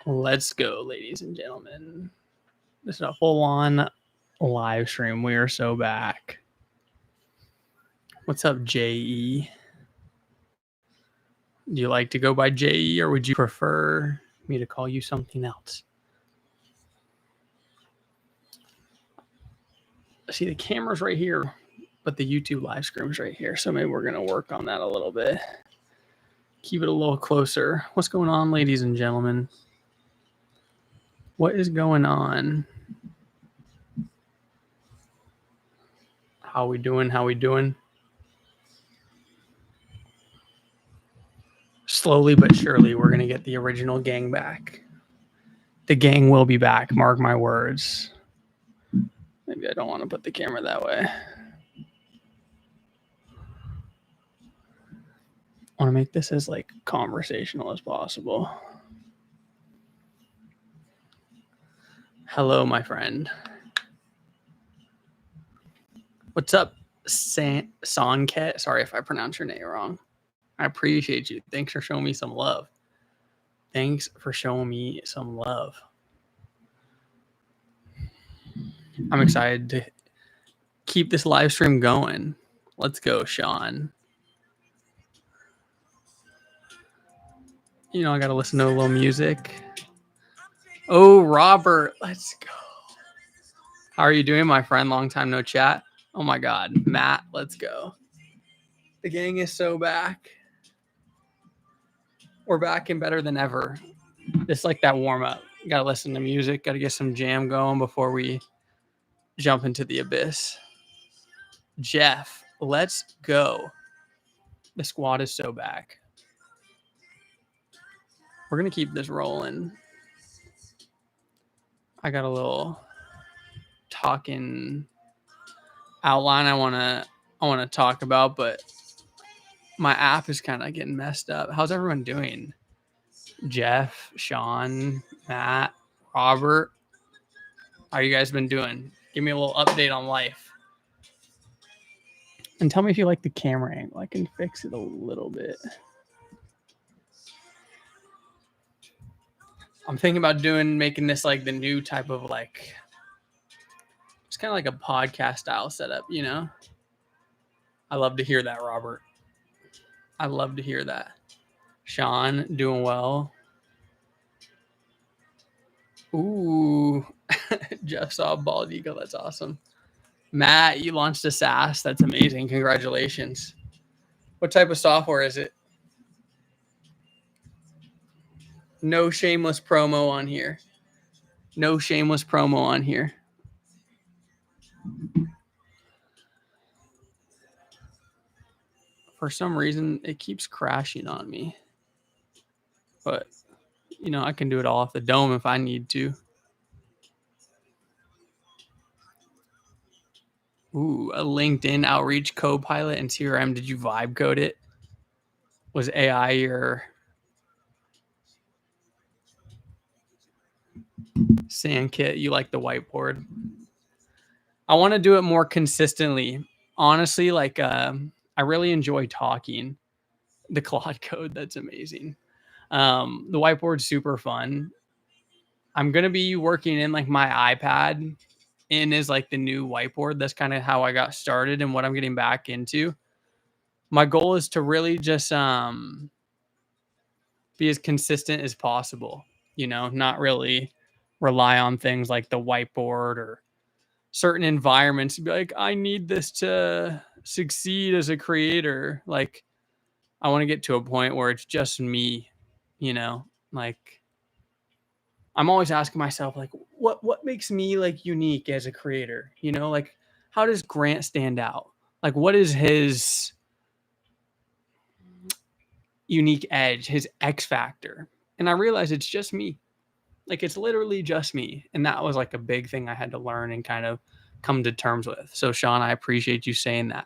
Let's go, ladies and gentlemen. This is a full-on live stream. We are so back. What's up, JE? Do you like to go by JE, or would you prefer me to call you something else? See, the camera's right here, but the YouTube live stream's right here. So maybe we're going to work on that a little bit. Keep it a little closer. What's going on, ladies and gentlemen? What is going on? How we doing? How we doing? Slowly but surely, we're going to get the original gang back. The gang will be back. Mark my words. Maybe I don't want to put the camera that way. I want to make this as like conversational as possible. Hello, my friend. What's up, Sonket? Sorry if I pronounce your name wrong. I appreciate you. Thanks for showing me some love. Thanks for showing me some love. I'm excited to keep this live stream going. Let's go, Sean. You know, I got to listen to a little music. Oh, Robert, let's go. How are you doing, my friend? Long time no chat. Oh my God, Matt, let's go. The gang is so back. We're back and better than ever. Just like that warm up. Got to listen to music. Got to get some jam going before we jump into the abyss. Jeff, let's go. The squad is so back. We're going to keep this rolling. I got a little talking outline I want to talk about, but my app is kind of getting messed up. How's everyone doing? Jeff, Sean, Matt, Robert, how you guys been doing? Give me a little update on life. And tell me if you like the camera angle. I can fix it a little bit. I'm thinking about making this like the new type of like, it's kind of like a podcast style setup, you know? I love to hear that, Robert. I love to hear that. Sean, doing well. Ooh, Jeff saw a bald eagle. That's awesome. Matt, you launched a SaaS. That's amazing. Congratulations. What type of software is it? No shameless promo on here. No shameless promo on here. For some reason, it keeps crashing on me. But, you know, I can do it all off the dome if I need to. Ooh, a LinkedIn outreach co-pilot and CRM. Did you vibe code it? Was AI your Sandkit? You like the whiteboard? I want to do it more consistently. Honestly, like I really enjoy talking. The Claude code, that's amazing. The whiteboard's super fun. I'm going to be working in like my iPad in is like the new whiteboard. That's kind of how I got started and what I'm getting back into. My goal is to really just be as consistent as possible, you know, not really rely on things like the whiteboard or certain environments to be like, I need this to succeed as a creator. Like, I want to get to a point where it's just me, you know, like I'm always asking myself, like, what makes me like unique as a creator? You know, like how does Grant stand out? Like, what is his unique edge, his X factor? And I realized it's just me. Like, it's literally just me. And that was like a big thing I had to learn and kind of come to terms with. So Sean, I appreciate you saying that.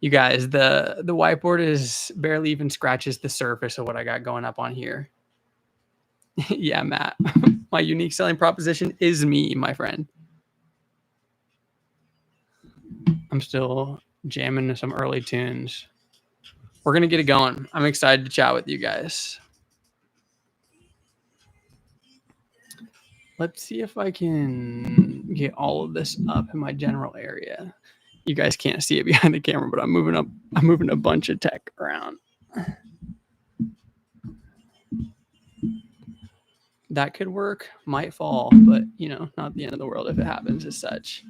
You guys, the whiteboard is barely even scratches the surface of what I got going up on here. Yeah, Matt, my unique selling proposition is me, my friend. I'm still jamming to some early tunes. We're going to get it going. I'm excited to chat with you guys. Let's see if I can get all of this up in my general area. You guys can't see it behind the camera, but I'm moving a bunch of tech around. That could work, might fall, but not the end of the world if it happens as such.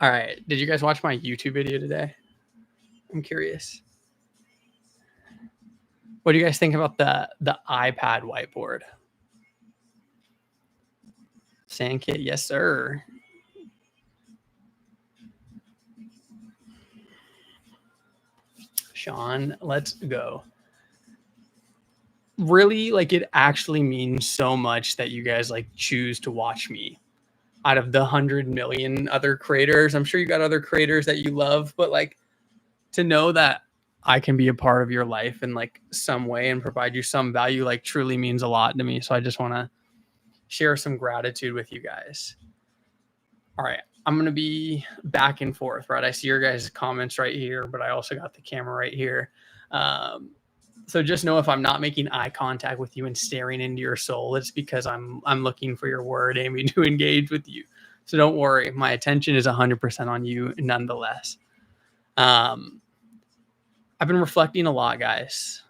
All right. Did you guys watch my YouTube video today? I'm curious. What do you guys think about the iPad whiteboard? Sandkit, yes, sir. Sean, let's go. Really, like, it actually means so much that you guys like choose to watch me out of the 100 million other creators. I'm sure you got other creators that you love, but like to know that I can be a part of your life in like some way and provide you some value, like truly means a lot to me. So I just want to share some gratitude with you guys. All right. I'm going to be back and forth, right? I see your guys' comments right here, but I also got the camera right here. So just know if I'm not making eye contact with you and staring into your soul, it's because I'm looking for your word, aiming to engage with you. So don't worry. My attention is 100% on you nonetheless. I've been reflecting a lot, guys.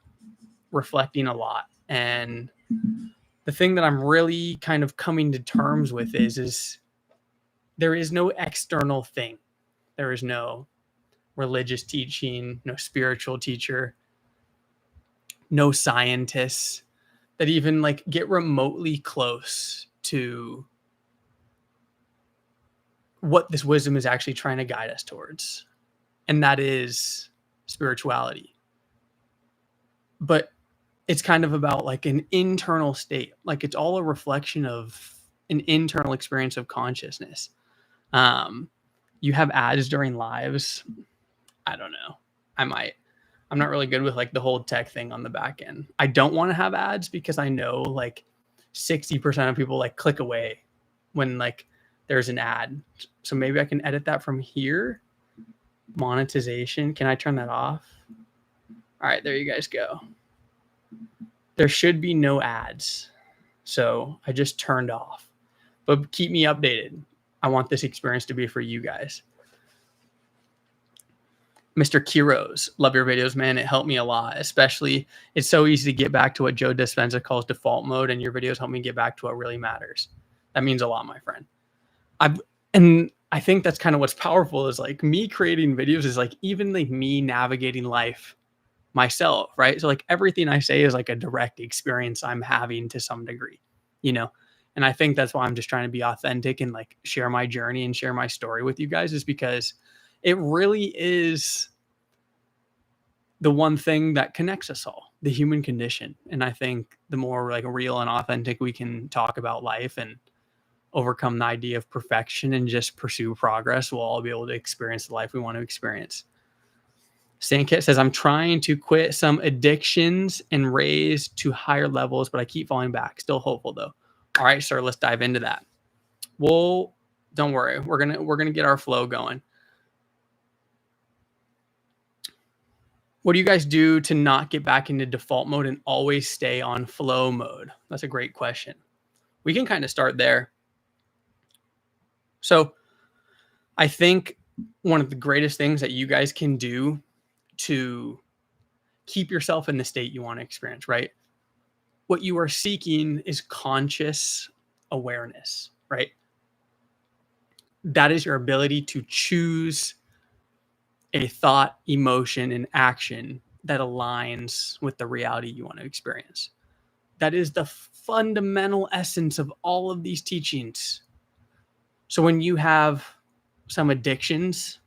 Reflecting a lot. And the thing that I'm really kind of coming to terms with is there is no external thing. There is no religious teaching, no spiritual teacher, no scientists that even like get remotely close to what this wisdom is actually trying to guide us towards. And that is spirituality. But it's kind of about like an internal state. Like it's all a reflection of an internal experience of consciousness. You have ads during lives. I don't know. I'm not really good with like the whole tech thing on the back end. I don't want to have ads because I know like 60% of people like click away when like there's an ad. So maybe I can edit that from here. Monetization. Can I turn that off? All right, there you guys go. There should be no ads. So I just turned off. But keep me updated. I want this experience to be for you guys. Mr. Kiros, love your videos, man. It helped me a lot, especially it's so easy to get back to what Joe Dispenza calls default mode, and your videos help me get back to what really matters. That means a lot, my friend. And I think that's kind of what's powerful is like me creating videos is like even like me navigating life myself, right? So like everything I say is like a direct experience I'm having to some degree, And I think that's why I'm just trying to be authentic and like share my journey and share my story with you guys is because it really is the one thing that connects us all, the human condition. And I think the more like real and authentic we can talk about life and overcome the idea of perfection and just pursue progress, we'll all be able to experience the life we want to experience. Sandkit says, I'm trying to quit some addictions and raise to higher levels, but I keep falling back. Still hopeful though. All right, sir, let's dive into that. Well, don't worry. We're gonna get our flow going. What do you guys do to not get back into default mode and always stay on flow mode? That's a great question. We can kind of start there. So I think one of the greatest things that you guys can do to keep yourself in the state you want to experience, right? What you are seeking is conscious awareness, right? That is your ability to choose a thought, emotion, and action that aligns with the reality you want to experience. That is the fundamental essence of all of these teachings. So when you have some addictions,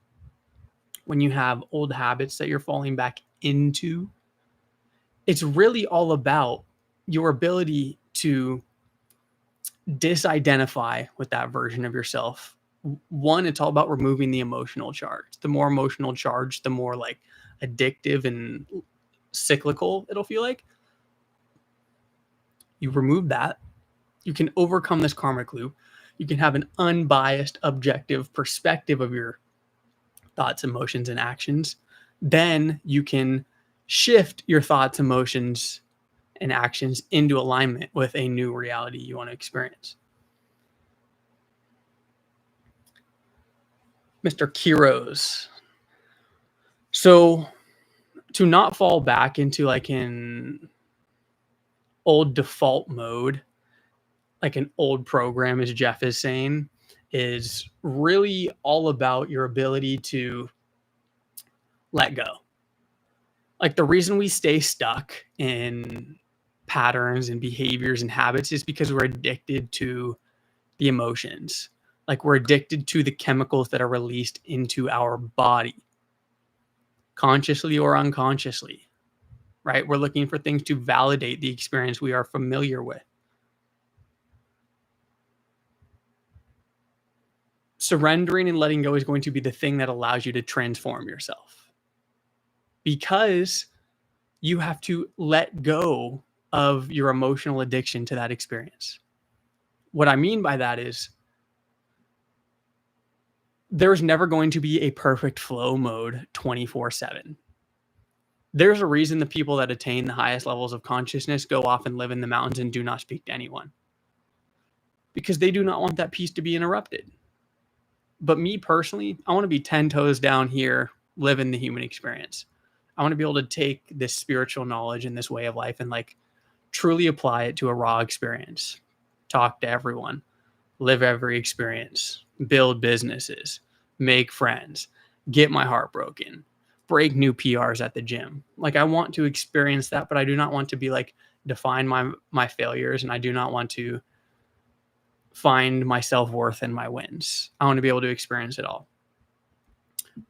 when you have old habits that you're falling back into, it's really all about your ability to disidentify with that version of yourself. One, it's all about removing the emotional charge. The more emotional charge, the more like addictive and cyclical it'll feel like. You remove that, you can overcome this karmic loop. You can have an unbiased, objective perspective of your thoughts, emotions, and actions, then you can shift your thoughts, emotions, and actions into alignment with a new reality you want to experience. Mr. Kiros. So to not fall back into like an old default mode, like an old program, as Jeff is saying, is really all about your ability to let go. Like the reason we stay stuck in patterns and behaviors and habits is because we're addicted to the emotions. Like we're addicted to the chemicals that are released into our body, consciously or unconsciously, right? We're looking for things to validate the experience we are familiar with. Surrendering and letting go is going to be the thing that allows you to transform yourself, because you have to let go of your emotional addiction to that experience. What I mean by that is there's never going to be a perfect flow mode 24/7. There's a reason the people that attain the highest levels of consciousness go off and live in the mountains and do not speak to anyone, because they do not want that peace to be interrupted. But me personally, I want to be 10 toes down here, living the human experience. I want to be able to take this spiritual knowledge and this way of life and like truly apply it to a raw experience. Talk to everyone, live every experience, build businesses, make friends, get my heart broken, break new PRs at the gym. Like I want to experience that, but I do not want to be like define my failures, and I do not want to find my self-worth in my wins. I want to be able to experience it all.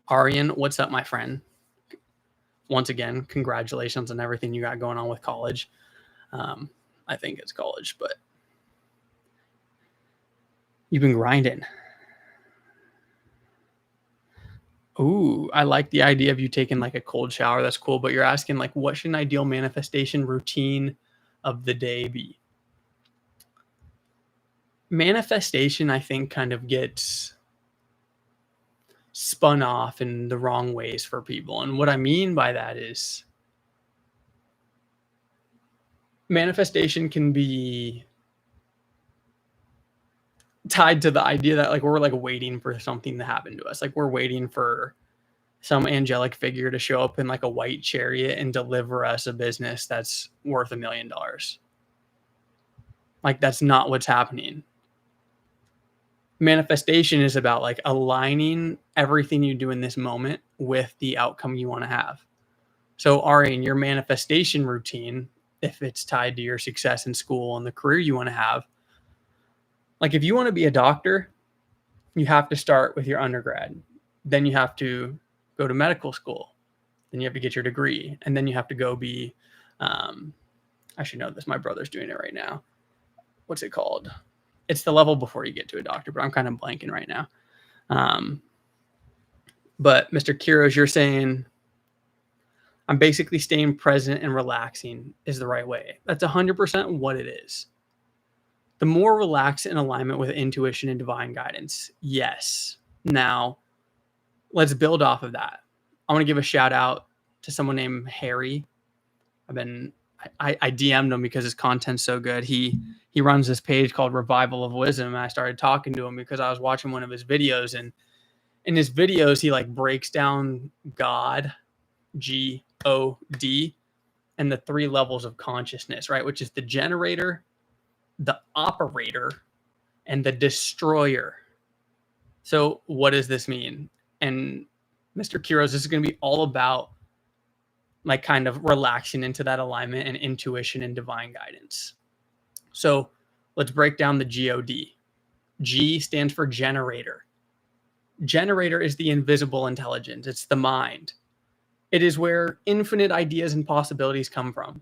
Aryan, what's up, my friend? Once again, congratulations on everything you got going on with college. I think it's college, but you've been grinding. Ooh, I like the idea of you taking like a cold shower. That's cool. But you're asking like, what should an ideal manifestation routine of the day be? Manifestation, I think, kind of gets spun off in the wrong ways for people. And what I mean by that is manifestation can be tied to the idea that like we're like waiting for something to happen to us. Like we're waiting for some angelic figure to show up in like a white chariot and deliver us a business that's worth $1 million. Like that's not what's happening. Manifestation is about like aligning everything you do in this moment with the outcome you want to have. So Ari, in your manifestation routine, if it's tied to your success in school and the career you want to have, like if you want to be a doctor, you have to start with your undergrad. Then you have to go to medical school. Then you have to get your degree. And then you have to go be, I should know this. My brother's doing it right now. What's it called? It's the level before you get to a doctor, but I'm kind of blanking right now. But Mr. Kiros, you're saying I'm basically staying present and relaxing is the right way. That's 100% what it is. The more relaxed in alignment with intuition and divine guidance. Yes. Now, let's build off of that. I want to give a shout out to someone named Harry. I DM'd him because his content's so good. He runs this page called Revival of Wisdom, and I started talking to him because I was watching one of his videos, and in his videos he like breaks down God, God, and the 3 levels of consciousness, right? Which is the generator, the operator, and the destroyer. So what does this mean? And Mr. Kiros, this is going to be all about like kind of relaxing into that alignment and intuition and divine guidance. So let's break down the God. G stands for generator. Generator is the invisible intelligence. It's the mind. It is where infinite ideas and possibilities come from.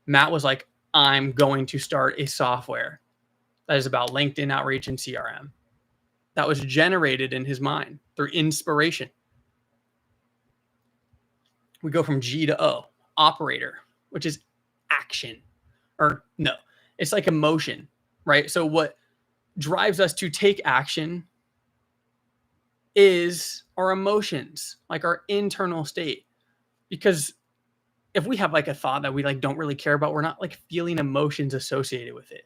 Matt was like, I'm going to start a software that is about LinkedIn outreach and CRM. That was generated in his mind through inspiration. We go from G to O, operator, which is action. Or no, it's like emotion, right? So what drives us to take action is our emotions, like our internal state. Because if we have like a thought that we like don't really care about, we're not like feeling emotions associated with it.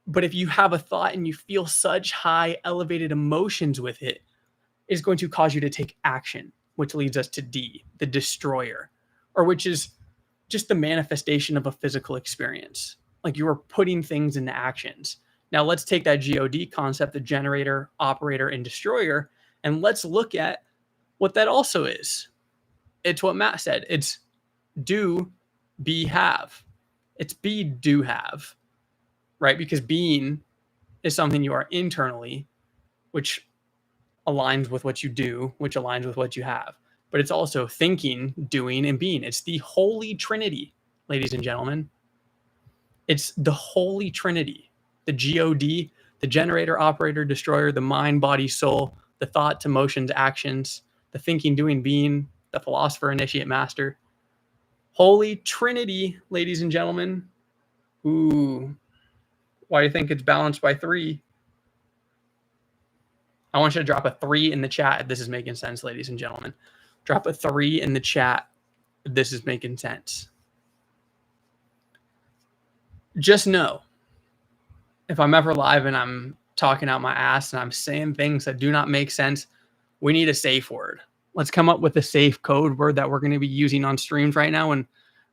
But if you have a thought and you feel such high elevated emotions with it, it's going to cause you to take action, which leads us to D, the destroyer, or which is just the manifestation of a physical experience. Like you are putting things into actions. Now let's take that God concept, the generator, operator, and destroyer, and let's look at what that also is. It's what Matt said. It's do, be, have. It's be, do, have, right? Because being is something you are internally, which aligns with what you do, which aligns with what you have. But it's also thinking, doing, and being. It's the holy trinity, ladies and gentlemen. It's the holy trinity. The God, the generator, operator, destroyer, the mind, body, soul, the thoughts, emotions, actions, the thinking, doing, being, the philosopher, initiate, master. Holy trinity, ladies and gentlemen. Ooh. Why do you think it's balanced by 3? I want you to drop a 3 in the chat if this is making sense, ladies and gentlemen. Drop a 3 in the chat if this is making sense. Just know, if I'm ever live and I'm talking out my ass and I'm saying things that do not make sense, we need a safe word. Let's come up with a safe code word that we're going to be using on streams right now. And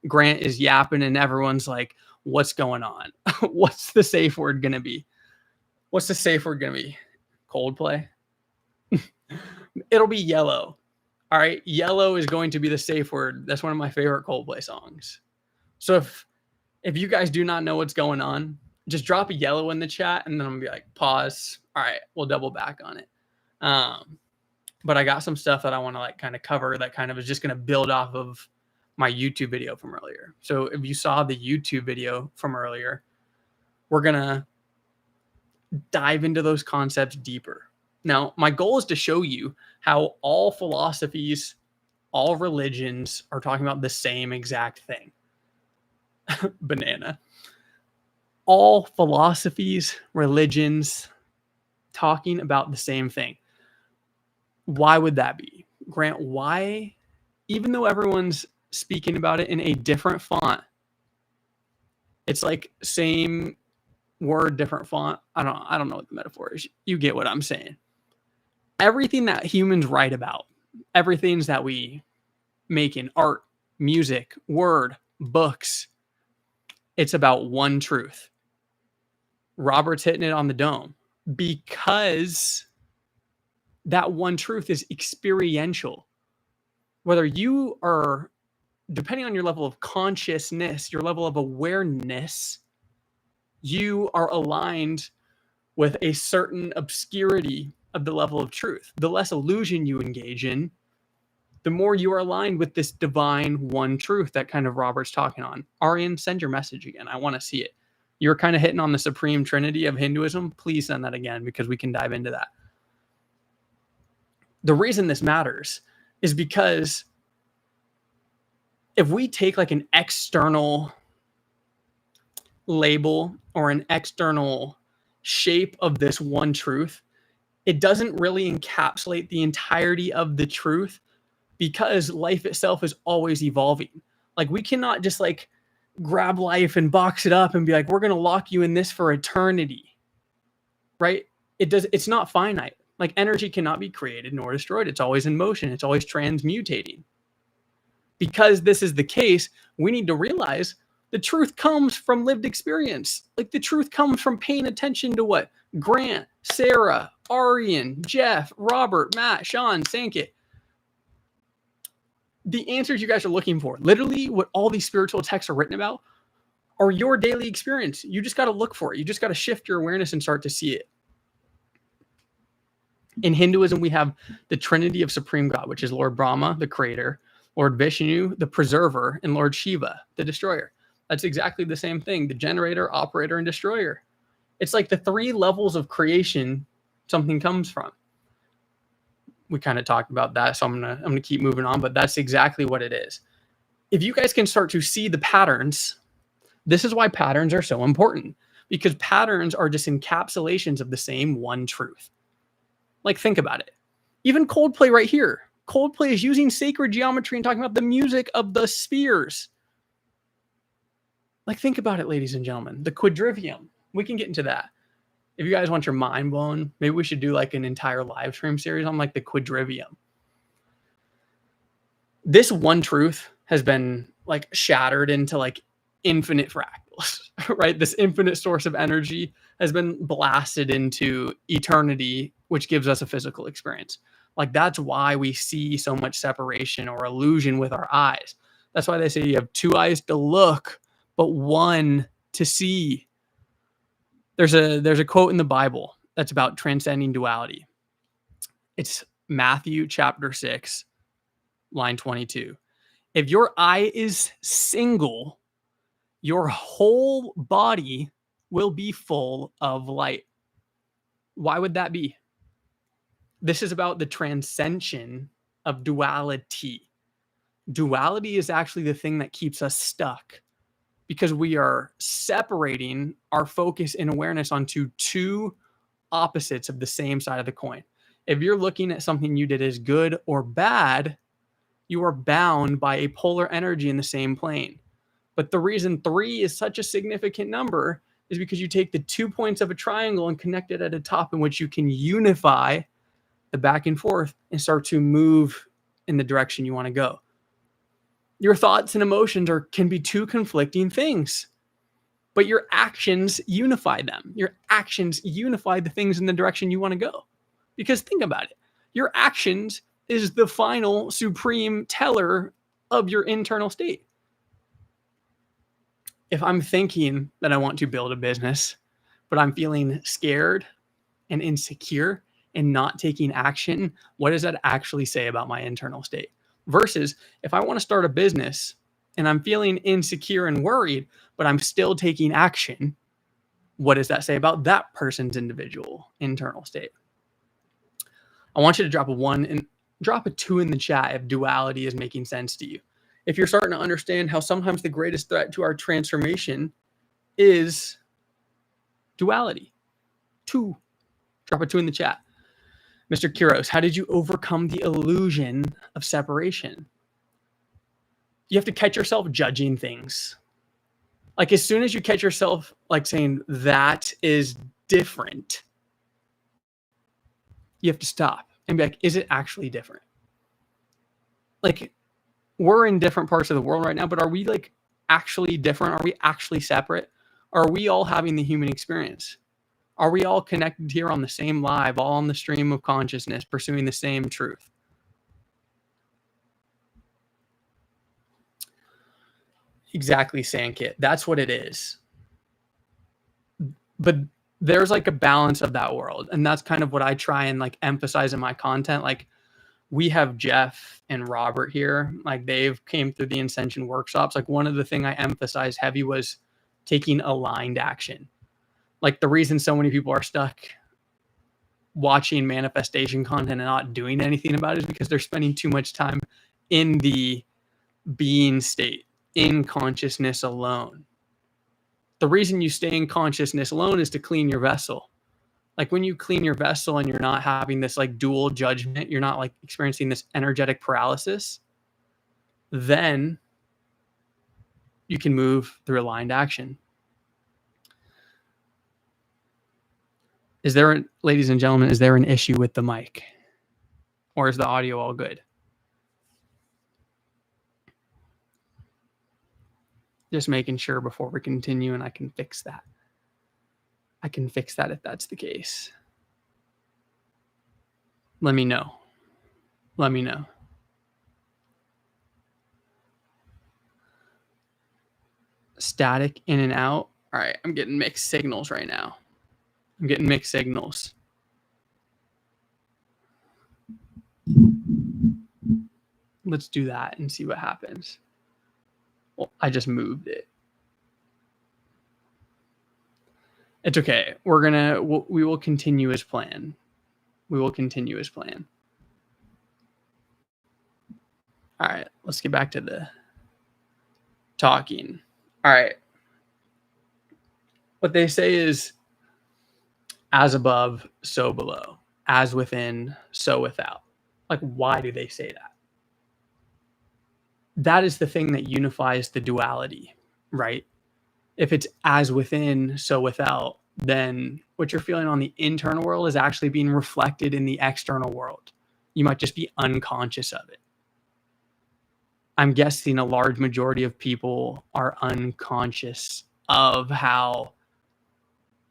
Grant is yapping and everyone's like, what's going on? What's the safe word going to be? What's the safe word going to be? Coldplay? It'll be yellow. All right. Yellow is going to be the safe word. That's one of my favorite Coldplay songs. So if you guys do not know what's going on, just drop a yellow in the chat and then I'm gonna be like, pause. All right, we'll double back on it. But I got some stuff that I want to like kind of cover that kind of is just going to build off of my YouTube video from earlier. So if you saw the YouTube video from earlier, we're going to dive into those concepts deeper. Now, my goal is to show you how all philosophies, all religions are talking about the same exact thing. Banana. All philosophies, religions, talking about the same thing. Why would that be? Grant, why, even though everyone's speaking about it in a different font, it's like same word, different font. I don't know what the metaphor is. You get what I'm saying. Everything that humans write about, everything that we make in art, music, word, books, it's about one truth. Robert's hitting it on the dome because that one truth is experiential. Whether you are, depending on your level of consciousness, your level of awareness, you are aligned with a certain obscurity of the level of truth. The less illusion you engage in, the more you are aligned with this divine one truth that kind of Robert's talking on. Aryan, send your message again. I want to see it. You're kind of hitting on the supreme trinity of Hinduism. Please send that again because we can dive into that. The reason this matters is because if we take like an external label or an external shape of this one truth, it doesn't really encapsulate the entirety of the truth because life itself is always evolving. Like we cannot just like grab life and box it up and be like, we're going to lock you in this for eternity, right? It's not finite. Like energy cannot be created nor destroyed. It's always in motion. It's always transmutating. Because this is the case, we need to realize the truth comes from lived experience. Like the truth comes from paying attention to what Grant, Sarah, Aryan, Jeff, Robert, Matt, Sean, Sankit, the answers you guys are looking for, literally what all these spiritual texts are written about, are your daily experience. You just got to look for it. You just got to shift your awareness and start to see it. In Hinduism, we have the Trinity of Supreme God, which is Lord Brahma, the creator, Lord Vishnu, the preserver, and Lord Shiva, the destroyer. That's exactly the same thing. The generator, operator, and destroyer. It's like the 3 levels of creation something comes from. We kind of talked about that, so I'm gonna keep moving on, but that's exactly what it is. If you guys can start to see the patterns, this is why patterns are so important, because patterns are just encapsulations of the same one truth. Like, think about it. Even Coldplay right here. Coldplay is using sacred geometry and talking about the music of the spheres. Like, think about it, ladies and gentlemen. The quadrivium. We can get into that. If you guys want your mind blown, maybe we should do like an entire live stream series on like the quadrivium. This one truth has been like shattered into like infinite fractals, right? This infinite source of energy has been blasted into eternity, which gives us a physical experience. Like, that's why we see so much separation or illusion with our eyes. That's why they say you have two eyes to look, but one to see. There's a quote in the Bible that's about transcending duality. It's Matthew chapter 6, line 22. If your eye is single, your whole body will be full of light. Why would that be? This is about the transcension of duality. Duality is actually the thing that keeps us stuck because we are separating our focus and awareness onto two opposites of the same side of the coin. If you're looking at something you did as good or bad, you are bound by a polar energy in the same plane. But the reason 3 is such a significant number is because you take the 2 points of a triangle and connect it at a top in which you can unify the back and forth and start to move in the direction you want to go. Your thoughts and emotions can be two conflicting things, but your actions unify them. Your actions unify the things in the direction you want to go. Because think about it. Your actions is the final supreme teller of your internal state. If I'm thinking that I want to build a business, but I'm feeling scared and insecure and not taking action, what does that actually say about my internal state? Versus if I want to start a business and I'm feeling insecure and worried, but I'm still taking action, what does that say about that person's individual internal state? I want you to drop a 1 and drop a 2 in the chat if duality is making sense to you. If you're starting to understand how sometimes the greatest threat to our transformation is duality. 2. Drop a 2 in the chat. Mr. Kuros, how did you overcome the illusion of separation? You have to catch yourself judging things. Like, as soon as you catch yourself like saying that is different, you have to stop and be like, is it actually different? Like, we're in different parts of the world right now, but are we like actually different? Are we actually separate? Are we all having the human experience? Are we all connected here on the same live, all on the stream of consciousness, pursuing the same truth? Exactly, Sankit. That's what it is. But there's like a balance of that world. And that's kind of what I try and like emphasize in my content. Like, we have Jeff and Robert here. Like, they've came through the Ascension workshops. Like, one of the things I emphasized heavy was taking aligned action. Like, the reason so many people are stuck watching manifestation content and not doing anything about it is because they're spending too much time in the being state, in consciousness alone. The reason you stay in consciousness alone is to clean your vessel. Like, when you clean your vessel and you're not having this like dual judgment, you're not like experiencing this energetic paralysis, then you can move through aligned action. Ladies and gentlemen, is there an issue with the mic? Or is the audio all good? Just making sure before we continue, and I can fix that. I can fix that if that's the case. Let me know. Let me know. Static in and out. All right, I'm getting mixed signals right now. I'm getting mixed signals. Let's do that and see what happens. Well, I just moved it. It's okay. We will continue as planned. We will continue as planned. All right, let's get back to the talking. All right. What they say is, as above, so below. As within, so without. Like, why do they say that? That is the thing that unifies the duality, right? If it's as within, so without, then what you're feeling on the internal world is actually being reflected in the external world. You might just be unconscious of it. I'm guessing a large majority of people are unconscious of how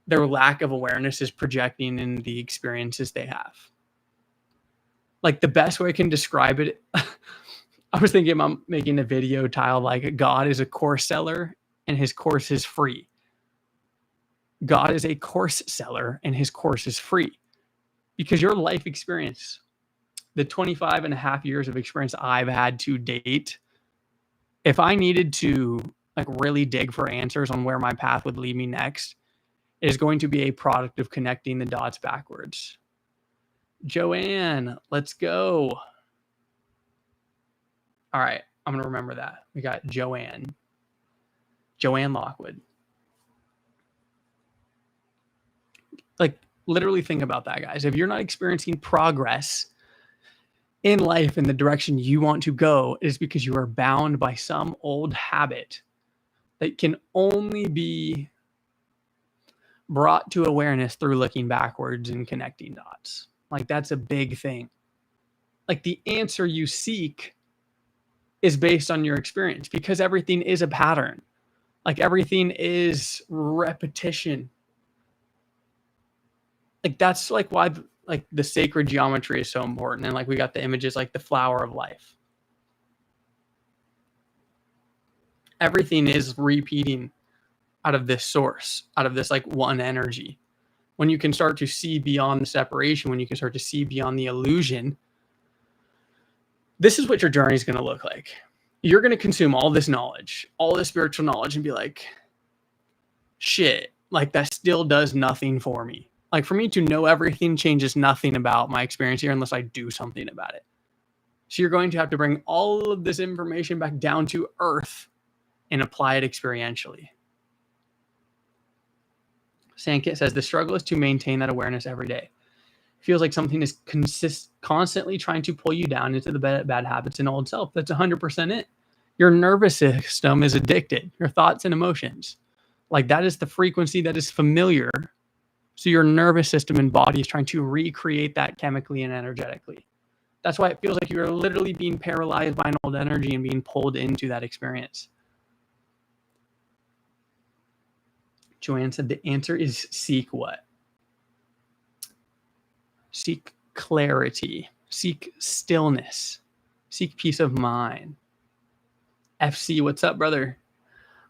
their lack of awareness is projecting in the experiences they have. Like, the best way I can describe it, I was thinking about making a video titled like God is a course seller and his course is free. God is a course seller and his course is free, because your life experience, the 25 and a half years of experience I've had to date, if I needed to like really dig for answers on where my path would lead me next, it is going to be a product of connecting the dots backwards. Joanne, let's go. All right, I'm going to remember that. We got Joanne Lockwood. Like, literally think about that, guys. If you're not experiencing progress in life in the direction you want to go, it is because you are bound by some old habit that can only be brought to awareness through looking backwards and connecting dots. Like, that's a big thing. Like, the answer you seek is based on your experience, because everything is a pattern. Like, everything is repetition. Like, that's like why like the sacred geometry is so important. And like, we got the images like the flower of life. Everything is repeating out of this source, out of this like one energy. When you can start to see beyond the separation, when you can start to see beyond the illusion, this is what your journey is going to look like. You're going to consume all this knowledge, all this spiritual knowledge, and be like, shit, like that still does nothing for me. Like, for me to know everything changes nothing about my experience here unless I do something about it. So you're going to have to bring all of this information back down to earth and apply it experientially. Sankit says, the struggle is to maintain that awareness every day. It feels like something is constantly trying to pull you down into the bad habits and old self. That's 100% it. Your nervous system is addicted. Your thoughts and emotions. Like, that is the frequency that is familiar. So your nervous system and body is trying to recreate that chemically and energetically. That's why it feels like you're literally being paralyzed by an old energy and being pulled into that experience. Joanne said the answer is seek what? Seek clarity. Seek stillness. Seek peace of mind. FC, what's up, brother?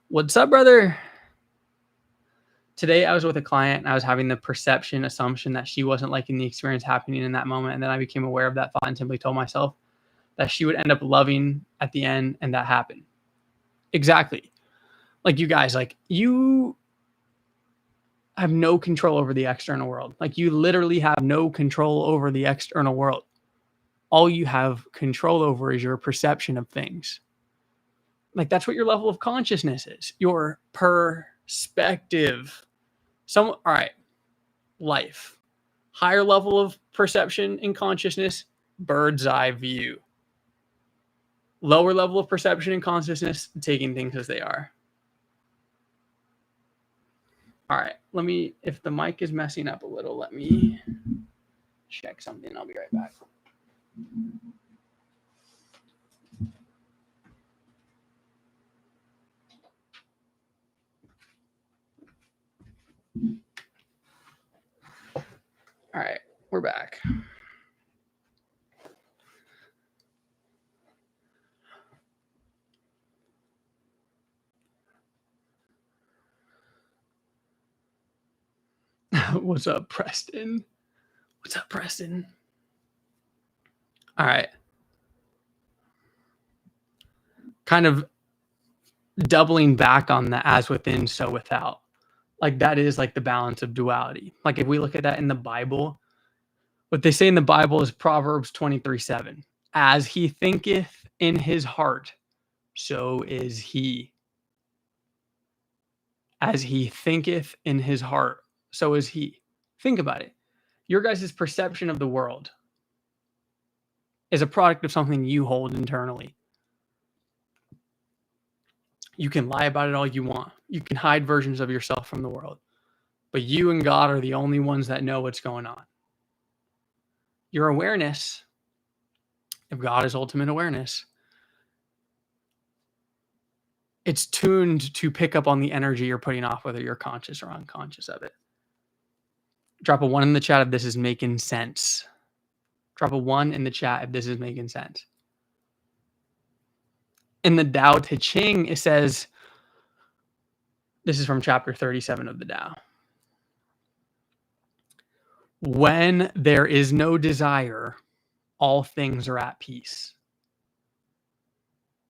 What's up, brother? Today I was with a client and I was having the perception assumption that she wasn't liking the experience happening in that moment. And then I became aware of that thought and simply told myself that she would end up loving at the end, and that happened. Exactly. Like, you guys, like, you have no control over the external world. Like, you literally have no control over the external world. All you have control over is your perception of things. Like, that's what your level of consciousness is. Your perspective. All right. Life. Higher level of perception and consciousness, bird's eye view. Lower level of perception and consciousness, taking things as they are. All right, if the mic is messing up a little, let me check something. I'll be right back. All right, we're back. What's up, Preston? What's up, Preston? All right. Kind of doubling back on the as within, so without. Like, that is like the balance of duality. Like, if we look at that in the Bible, what they say in the Bible is Proverbs 23:7. As he thinketh in his heart, so is he. As he thinketh in his heart, so is he. Think about it. Your guys' perception of the world is a product of something you hold internally. You can lie about it all you want. You can hide versions of yourself from the world. But you and God are the only ones that know what's going on. Your awareness, if God is ultimate awareness, it's tuned to pick up on the energy you're putting off, whether you're conscious or unconscious of it. Drop a 1 in the chat if this is making sense. Drop a 1 in the chat if this is making sense. In the Tao Te Ching, it says, this is from chapter 37 of the Tao. When there is no desire, all things are at peace.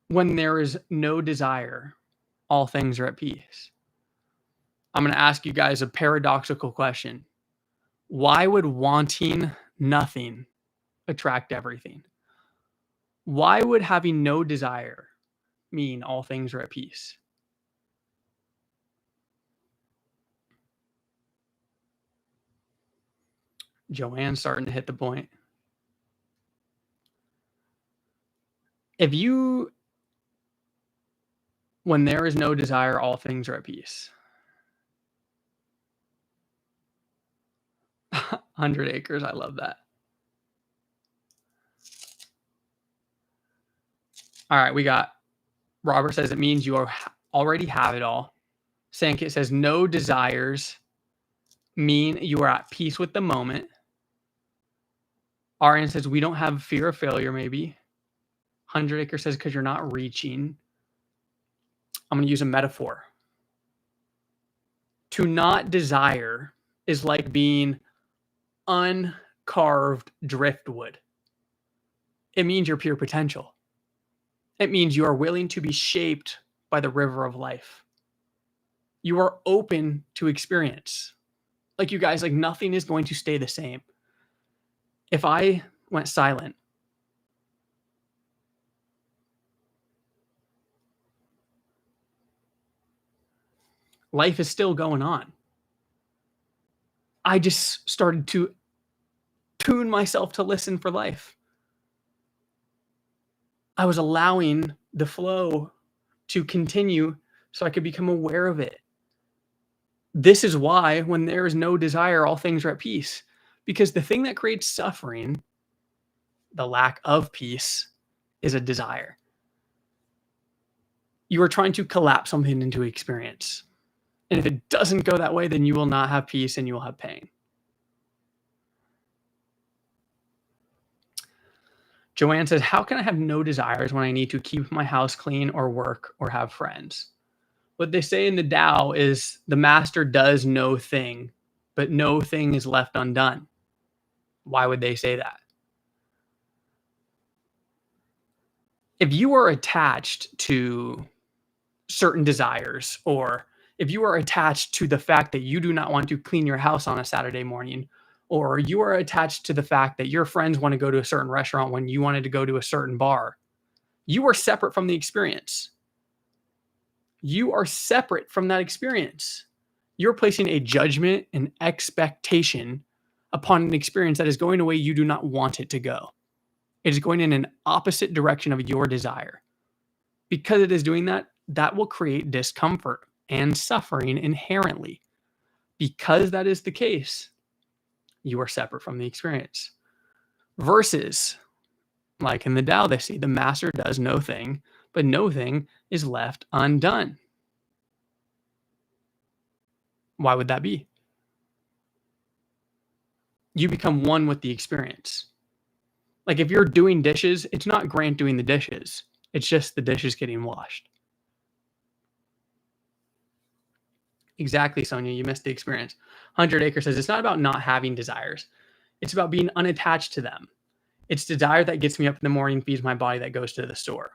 When there is no desire, all things are at peace. I'm going to ask you guys a paradoxical question. Why would wanting nothing attract everything? Why would having no desire mean all things are at peace? Joanne's starting to hit the point. When there is no desire, all things are at peace. 100 acres, I love that. All right, we got Robert says it means you already have it all. Sankit says no desires mean you are at peace with the moment. Arian says we don't have fear of failure, maybe. 100 Acre says because you're not reaching. I'm going to use a metaphor. To not desire is like being uncarved driftwood. It means your pure potential. It means you are willing to be shaped by the river of life. You are open to experience. Like you guys, like nothing is going to stay the same. If I went silent, life is still going on. I just started to tune myself to listen for life. I was allowing the flow to continue so I could become aware of it. This is why when there is no desire, all things are at peace. Because the thing that creates suffering, the lack of peace, is a desire. You are trying to collapse something into experience. And if it doesn't go that way, then you will not have peace and you will have pain. Joanne says, how can I have no desires when I need to keep my house clean or work or have friends? What they say in the Tao is the master does no thing, but no thing is left undone. Why would they say that? If you are attached to certain desires, or if you are attached to the fact that you do not want to clean your house on a Saturday morning, or you are attached to the fact that your friends want to go to a certain restaurant when you wanted to go to a certain bar, you are separate from the experience. You are separate from that experience. You're placing a judgment and expectation upon an experience that is going a way you do not want it to go. It is going in an opposite direction of your desire. Because it is doing that, that will create discomfort and suffering inherently. Because that is the case, you are separate from the experience. Versus, like in the Tao, they see the master does no thing, but no thing is left undone. Why would that be? You become one with the experience. Like if you're doing dishes, it's not Grant doing the dishes. It's just the dishes getting washed. Exactly, Sonia. You missed the experience. 100 Acre says, it's not about not having desires. It's about being unattached to them. It's desire that gets me up in the morning, feeds my body, that goes to the store.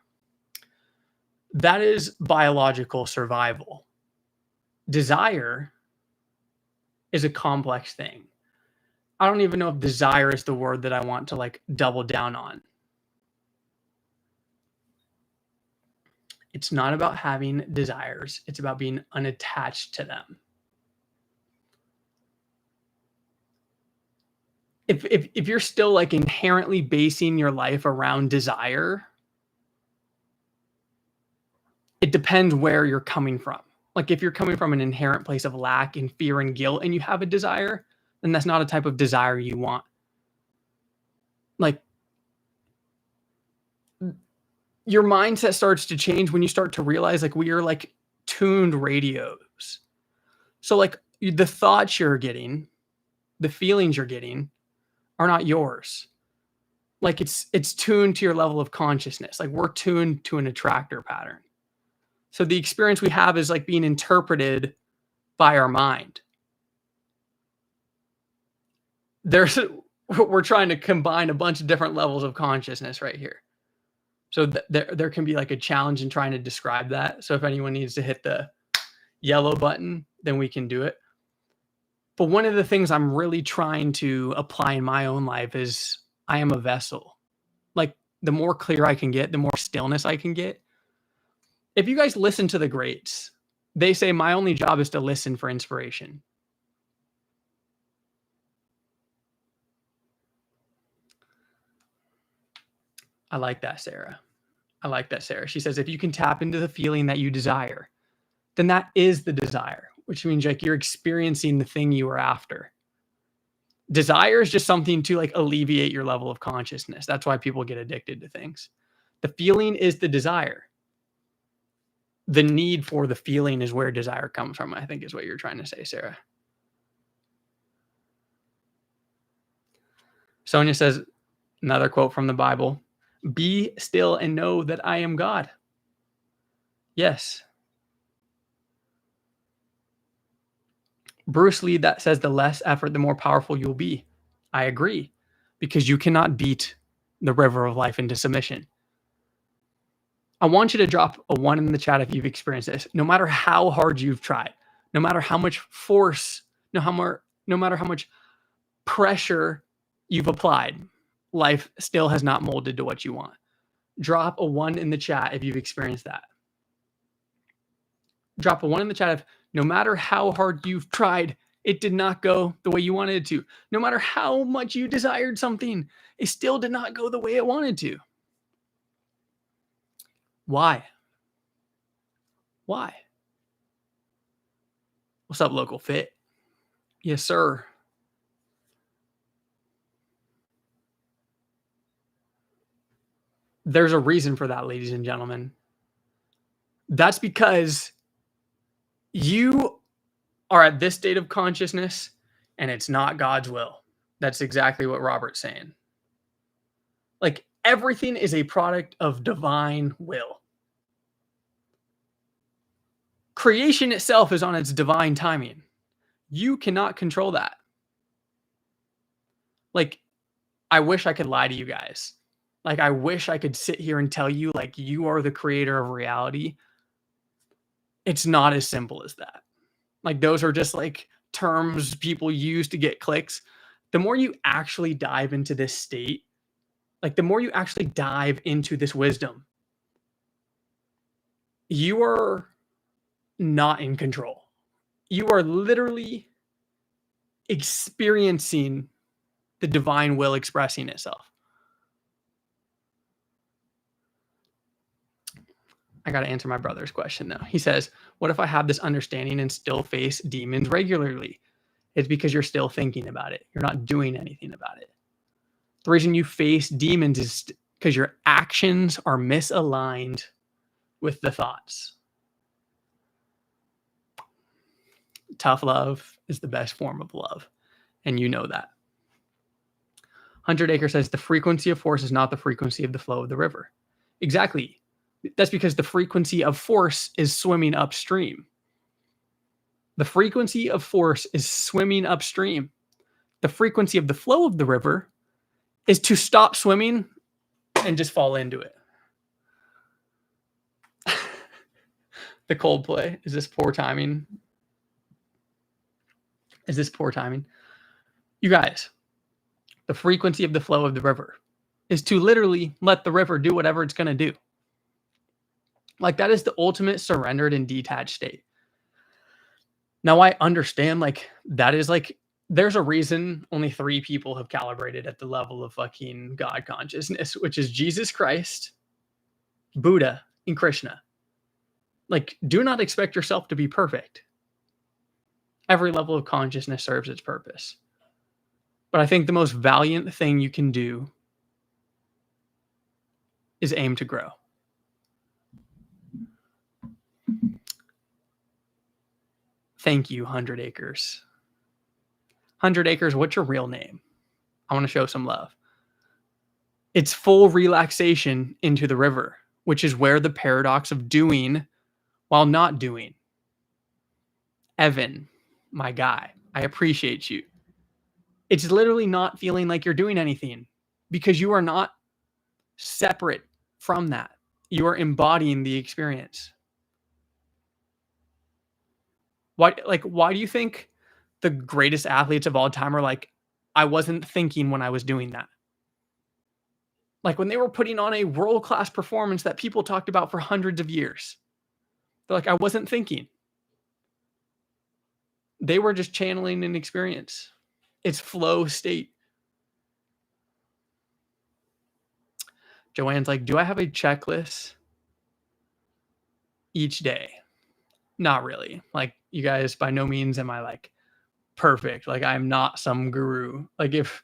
That is biological survival. Desire is a complex thing. I don't even know if desire is the word that I want to like double down on. It's not about having desires. It's about being unattached to them. if you're still like inherently basing your life around desire, it depends where you're coming from. Like if you're coming from an inherent place of lack and fear and guilt and you have a desire, then that's not a type of desire you want. Like your mindset starts to change when you start to realize like we are like tuned radios. So like the thoughts you're getting, the feelings you're getting are not yours. Like it's tuned to your level of consciousness. Like we're tuned to an attractor pattern. So the experience we have is like being interpreted by our mind. We're trying to combine a bunch of different levels of consciousness right here. So there can be like a challenge in trying to describe that. So if anyone needs to hit the yellow button, then we can do it. But one of the things I'm really trying to apply in my own life is I am a vessel. Like the more clear I can get, the more stillness I can get. If you guys listen to the greats, they say my only job is to listen for inspiration. I like that, Sarah. I like that, Sarah. She says, if you can tap into the feeling that you desire, then that is the desire, which means like you're experiencing the thing you are after. Desire is just something to like alleviate your level of consciousness. That's why people get addicted to things. The feeling is the desire. The need for the feeling is where desire comes from, I think is what you're trying to say, Sarah. Sonia says, another quote from the Bible, be still and know that I am God. Yes. Bruce Lee, that says the less effort, the more powerful you'll be. I agree, because you cannot beat the river of life into submission. I want you to drop a 1 in the chat if you've experienced this. No matter how hard you've tried, no matter how much force, no matter how much pressure you've applied, life still has not molded to what you want. Drop a 1 in the chat if you've experienced that. Drop a 1 in the chat if no matter how hard you've tried, it did not go the way you wanted it to. No matter how much you desired something, it still did not go the way it wanted to. Why? Why? What's up, local fit? Yes, sir. There's a reason for that, ladies and gentlemen. That's because you are at this state of consciousness and it's not God's will. That's exactly what Robert's saying. Like everything is a product of divine will. Creation itself is on its divine timing. You cannot control that. Like, I wish I could lie to you guys. Like, I wish I could sit here and tell you, like, you are the creator of reality. It's not as simple as that. Like, those are just like terms people use to get clicks. The more you actually dive into this state, like, the more you actually dive into this wisdom, you are not in control. You are literally experiencing the divine will expressing itself. I got to answer my brother's question though. He says, what if I have this understanding and still face demons regularly? It's because you're still thinking about it. You're not doing anything about it. The reason you face demons is because your actions are misaligned with the thoughts. Tough love is the best form of love. And you know that. 100 Acre says the frequency of force is not the frequency of the flow of the river. Exactly. That's because the frequency of force is swimming upstream. The frequency of force is swimming upstream. The frequency of the flow of the river is to stop swimming and just fall into it. The Coldplay. Is this poor timing? Is this poor timing? You guys, the frequency of the flow of the river is to literally let the river do whatever it's going to do. Like that is the ultimate surrendered and detached state. Now I understand like that is like There's a reason only 3 people have calibrated at the level of fucking God consciousness, which is Jesus Christ, Buddha, and Krishna. Like, do not expect yourself to be perfect. Every level of consciousness serves its purpose. But I think the most valiant thing you can do is aim to grow. Thank you, 100 Acres. 100 Acres, what's your real name? I want to show some love. It's full relaxation into the river, which is where the paradox of doing while not doing. Evan, my guy, I appreciate you. It's literally not feeling like you're doing anything because you are not separate from that. You are embodying the experience. Why do you think the greatest athletes of all time are like, I wasn't thinking when I was doing that? Like when they were putting on a world-class performance that people talked about for hundreds of years. They're like, I wasn't thinking. They were just channeling an experience. It's flow state. Joanne's like, do I have a checklist each day? Not really. Like, you guys, by no means am I like perfect. Like, I'm not some guru. Like, if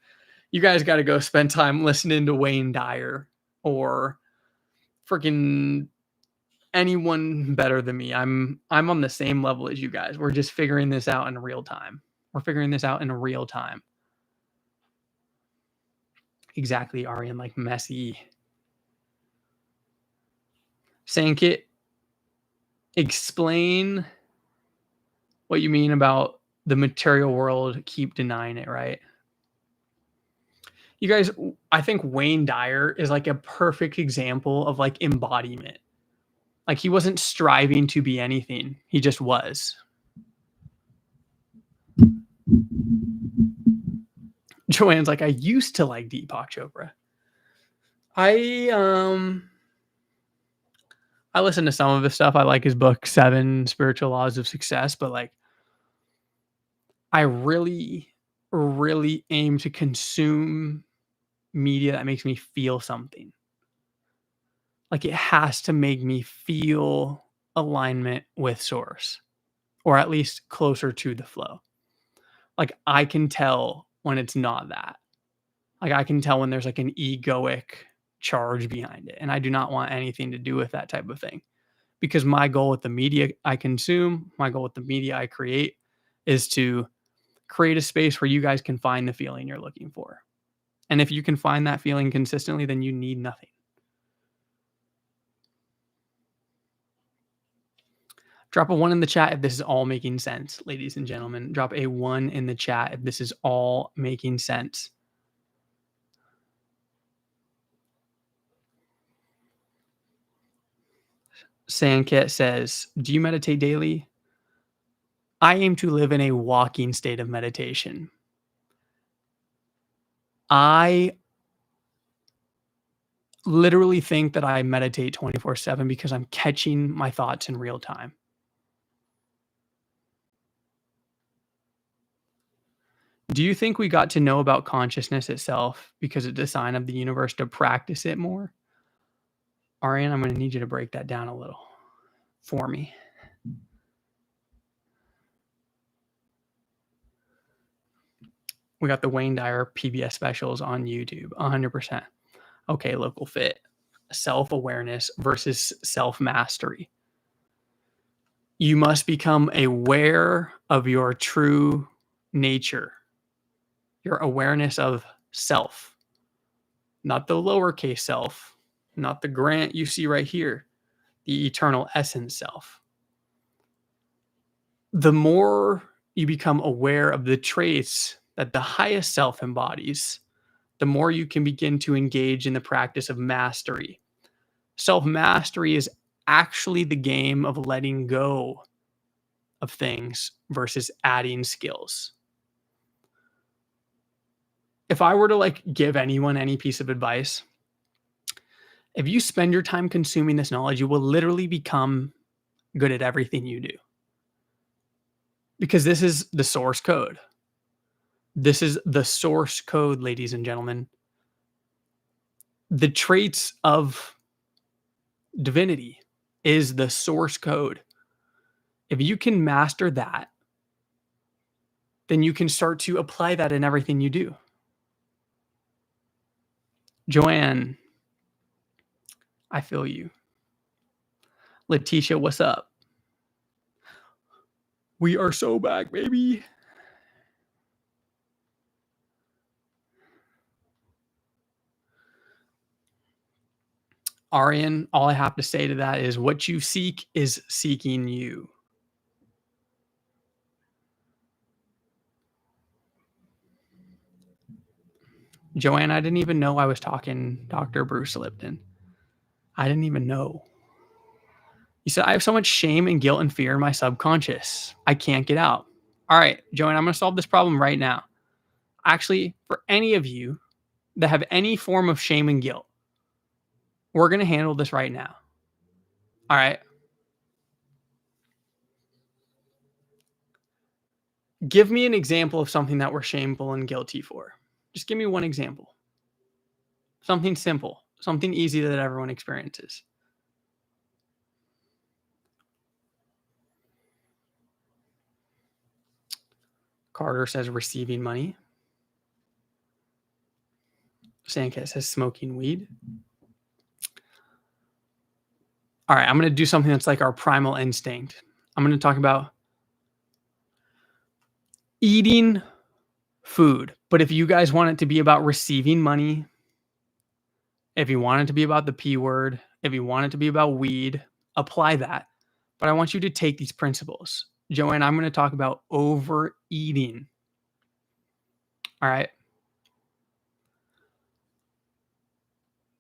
you guys got to go spend time listening to Wayne Dyer or freaking anyone better than me. I'm on the same level as you guys. We're just figuring this out in real time. We're figuring this out in real time. Exactly, Arian, like messy. Sankit, explain what you mean about the material world. Keep denying it, right? You guys, I think Wayne Dyer is like a perfect example of like embodiment. Like he wasn't striving to be anything. He just was. Joanne's like, I used to like Deepak Chopra. I listen to some of his stuff. I like his book, 7 Spiritual Laws of Success, but like I really, really aim to consume media that makes me feel something. Like it has to make me feel alignment with source, or at least closer to the flow. Like I can tell when it's not that. Like I can tell when there's like an egoic charge behind it. And I do not want anything to do with that type of thing. Because my goal with the media I consume, my goal with the media I create is to create a space where you guys can find the feeling you're looking for. And if you can find that feeling consistently, then you need nothing. Drop a 1 in the chat if this is all making sense, ladies and gentlemen. Drop a 1 in the chat if this is all making sense. Sandcat says, do you meditate daily? I aim to live in a walking state of meditation. I literally think that I meditate 24/7 because I'm catching my thoughts in real time. Do you think we got to know about consciousness itself because it's a sign of the universe to practice it more? Arian, I'm going to need you to break that down a little for me. We got the Wayne Dyer PBS specials on YouTube, 100%. Okay, local fit. Self-awareness versus self-mastery. You must become aware of your true nature, your awareness of self, not the lowercase self, not the Grant you see right here, the eternal essence self. The more you become aware of the traits that the highest self embodies, the more you can begin to engage in the practice of mastery. Self-mastery is actually the game of letting go of things versus adding skills. If I were to like give anyone any piece of advice, if you spend your time consuming this knowledge, you will literally become good at everything you do. Because this is the source code. This is the source code, ladies and gentlemen. The traits of divinity is the source code. If you can master that, then you can start to apply that in everything you do. Joanne, I feel you. Letitia, what's up? We are so back, baby. Arian, all I have to say to that is what you seek is seeking you. Joanne, I didn't even know I was talking Dr. Bruce Lipton. I didn't even know. You said, I have so much shame and guilt and fear in my subconscious. I can't get out. All right, Joanne, I'm going to solve this problem right now. Actually, for any of you that have any form of shame and guilt, we're going to handle this right now. All right. Give me an example of something that we're shameful and guilty for. Just give me one example. Something simple, something easy that everyone experiences. Carter says receiving money. Sandcat says smoking weed. All right, I'm going to do something that's like our primal instinct. I'm going to talk about eating food. But if you guys want it to be about receiving money, if you want it to be about the P word, if you want it to be about weed, apply that. But I want you to take these principles. Joanne, I'm going to talk about overeating. All right.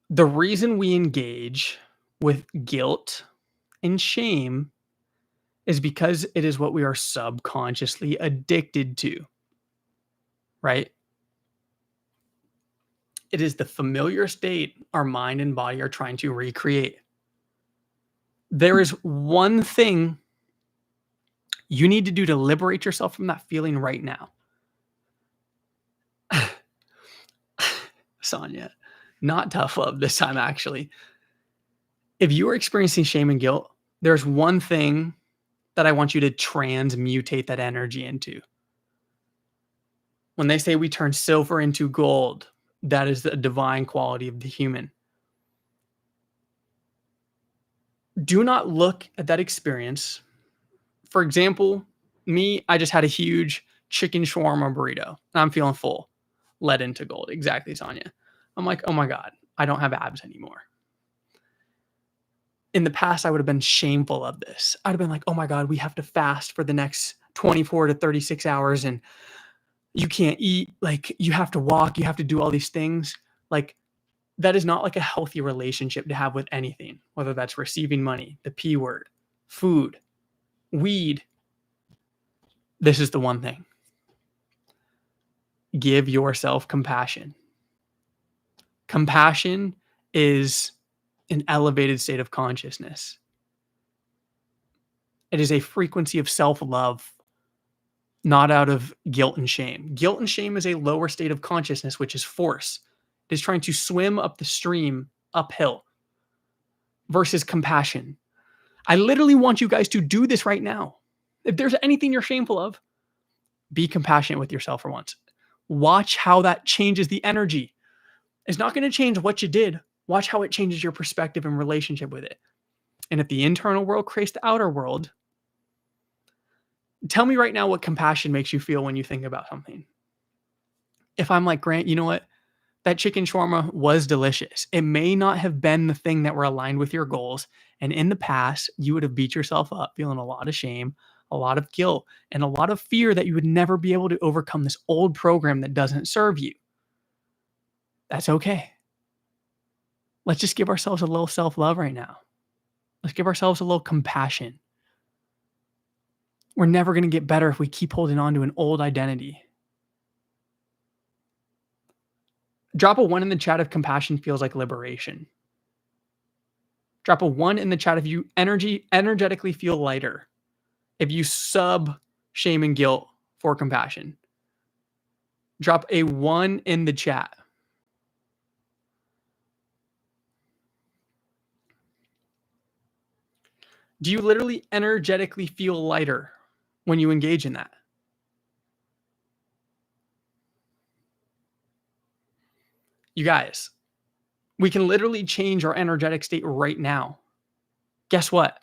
The reason we engage with guilt and shame is because it is what we are subconsciously addicted to, right? It is the familiar state our mind and body are trying to recreate. There is one thing you need to do to liberate yourself from that feeling right now. Sonia, not tough love this time, actually. If you are experiencing shame and guilt, there's one thing that I want you to transmutate that energy into. When they say we turn silver into gold, that is the divine quality of the human. Do not look at that experience. For example, me, I just had a huge chicken shawarma burrito and I'm feeling full. Led into gold. Exactly, Sonia. I'm like, oh my God, I don't have abs anymore. In the past, I would have been shameful of this. I'd have been like, oh my God, we have to fast for the next 24 to 36 hours and you can't eat. Like, you have to walk, you have to do all these things. Like, that is not like a healthy relationship to have with anything, whether that's receiving money, the P word, food, weed. This is the one thing. Give yourself compassion. Compassion is an elevated state of consciousness. It is a frequency of self-love, not out of guilt and shame. Guilt and shame is a lower state of consciousness, which is force. It is trying to swim up the stream uphill versus compassion. I literally want you guys to do this right now. If there's anything you're shameful of, be compassionate with yourself for once. Watch how that changes the energy. It's not going to change what you did. Watch how it changes your perspective and relationship with it. And if the internal world creates the outer world, tell me right now what compassion makes you feel when you think about something. If I'm like, Grant, you know what? That chicken shawarma was delicious. It may not have been the thing that were aligned with your goals. And in the past, you would have beat yourself up, feeling a lot of shame, a lot of guilt, and a lot of fear that you would never be able to overcome this old program that doesn't serve you. That's okay. Let's just give ourselves a little self-love right now. Let's give ourselves a little compassion. We're never going to get better if we keep holding on to an old identity. Drop a 1 in the chat if compassion feels like liberation. Drop a 1 in the chat if you energetically feel lighter. If you sub shame and guilt for compassion. Drop a 1 in the chat. Do you literally energetically feel lighter when you engage in that? You guys, we can literally change our energetic state right now. Guess what?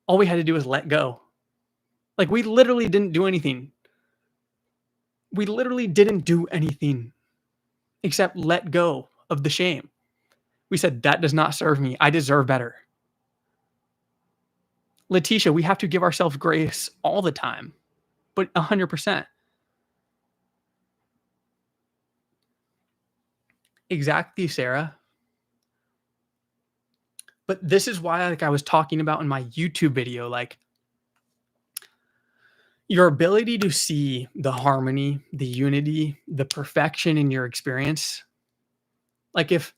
All we had to do was let go. Like, we literally didn't do anything. We literally didn't do anything except let go of the shame. We said, that does not serve me. I deserve better. Letitia, we have to give ourselves grace all the time, but 100%. Exactly, Sarah. But this is why, like I was talking about in my YouTube video, like, your ability to see the harmony, the unity, the perfection in your experience. Like, if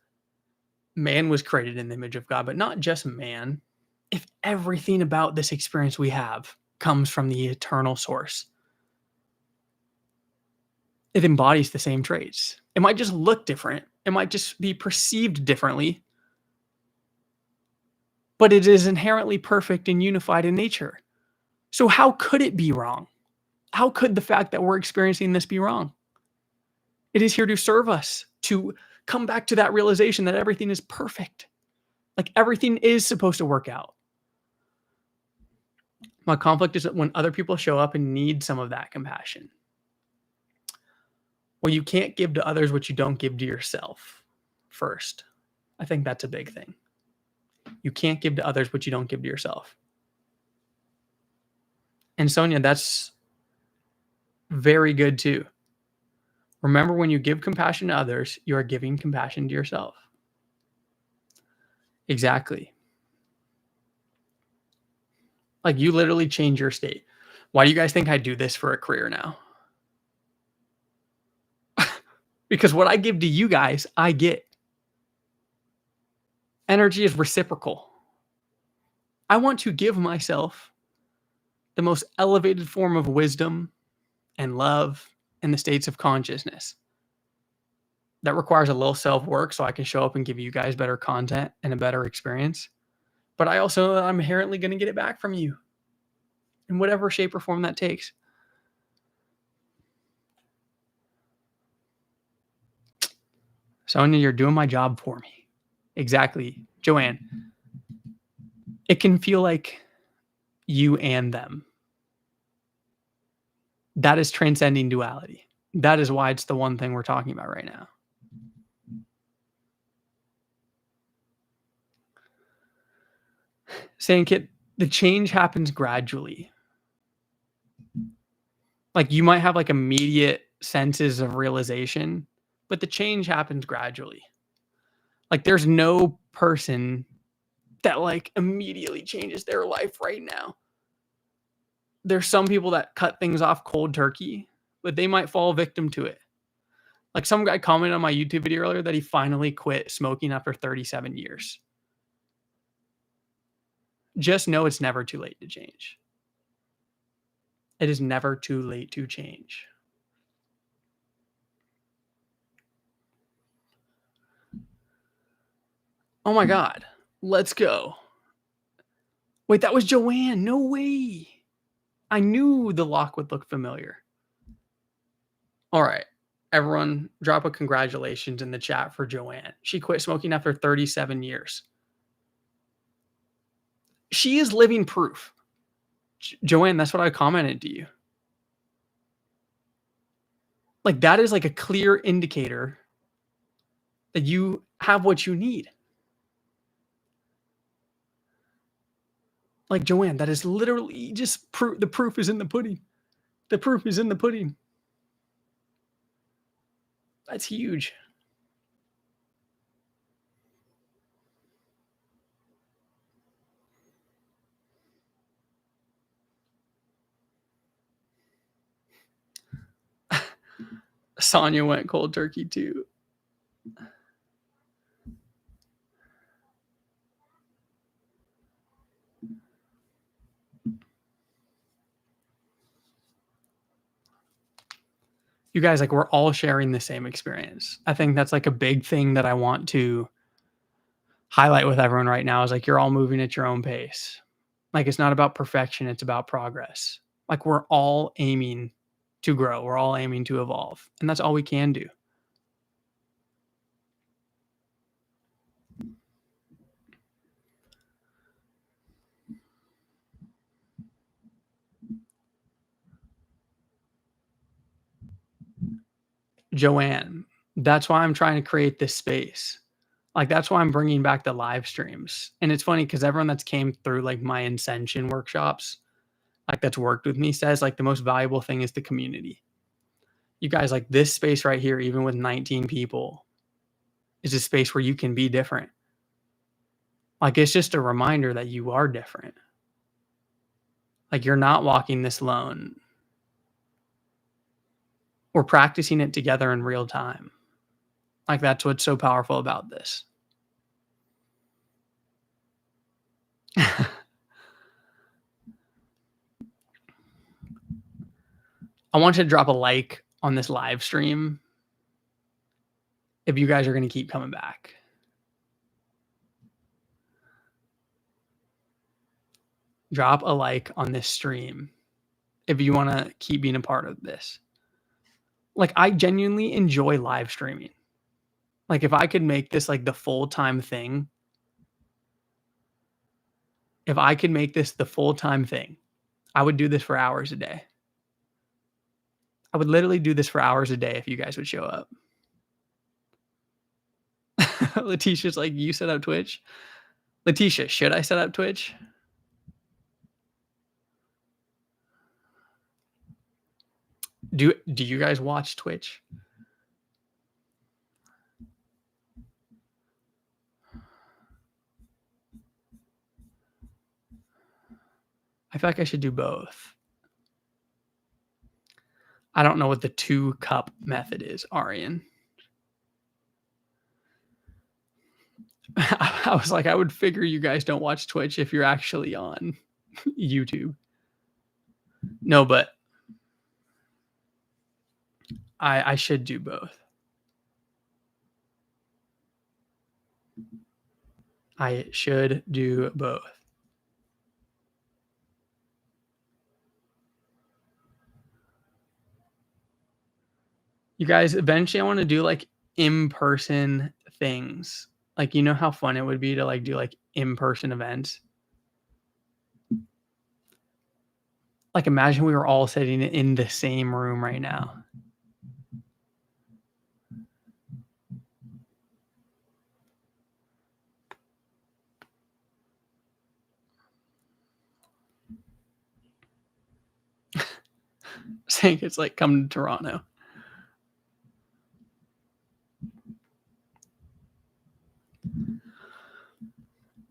man was created in the image of God, but not just man, if everything about this experience we have comes from the eternal source, it embodies the same traits. It might just look different. It might just be perceived differently, but it is inherently perfect and unified in nature. So how could it be wrong? How could the fact that we're experiencing this be wrong? It is here to serve us, to come back to that realization that everything is perfect. Like, everything is supposed to work out. My conflict is that when other people show up and need some of that compassion. Well, you can't give to others what you don't give to yourself first. I think that's a big thing. You can't give to others what you don't give to yourself. And Sonia, that's very good too. Remember, when you give compassion to others, you are giving compassion to yourself. Exactly. Like, you literally change your state. Why do you guys think I do this for a career now? Because what I give to you guys, I get. Energy is reciprocal. I want to give myself the most elevated form of wisdom and love in the states of consciousness. That requires a little self-work so I can show up and give you guys better content and a better experience. But I'm inherently going to get it back from you in whatever shape or form that takes. Sonia, you're doing my job for me. Exactly. Joanne, it can feel like you and them. That is transcending duality. That is why it's the one thing we're talking about right now. Saying, Kit, the change happens gradually. Like, you might have like immediate senses of realization, but the change happens gradually. Like, there's no person that like immediately changes their life right now. There's some people that cut things off cold turkey, but they might fall victim to it. Like, some guy commented on my YouTube video earlier that he finally quit smoking after 37 years. Just know it's never too late to change. It is never too late to change. Oh my God. Let's go. Wait, that was Joanne. No way. I knew the lock would look familiar. All right. Everyone, drop a congratulations in the chat for Joanne. She quit smoking after 37 years. She is living proof. Joanne, that's what I commented to you. Like, that is like a clear indicator that you have what you need. Like, Joanne, that is literally just proof. The proof is in the pudding. The proof is in the pudding. That's huge. Sonia went cold turkey too. You you guys, like, we're all sharing the same experience. I think that's, like, a big thing that I want to highlight with everyone right now is, like, you're all moving at your own pace. Like, it's not about perfection, it's about progress. Like, we're all aiming to grow, we're all aiming to evolve, and that's all we can do. Joanne, that's why I'm trying to create this space. Like, that's why I'm bringing back the live streams, and it's funny because everyone that's came through, like, my Ascension workshops, like, that's worked with me says, like, the most valuable thing is the community. You guys, like, this space right here, even with 19 people, is a space where you can be different. Like, it's just a reminder that you are different. Like, you're not walking this alone. We're practicing it together in real time. Like, that's what's so powerful about this. I want you to drop a like on this live stream if you guys are going to keep coming back. Drop a like on this stream if you want to keep being a part of this. Like, I genuinely enjoy live streaming. Like, if I could make this like the full-time thing, if I could make this the full-time thing, I would do this for hours a day. I would literally do this for hours a day if you guys would show up. Letitia's like, you set up Twitch? Letitia, should I set up Twitch? Do you guys watch Twitch? I feel like I should do both. I don't know what the 2-cup method is, Arian. I was like, I would figure you guys don't watch Twitch if you're actually on YouTube. No, but I should do both. I should do both. You guys, eventually I want to do like in-person things. Like, you know how fun it would be to like do like in-person events? Like, imagine we were all sitting in the same room right now. Saying it's like come to Toronto.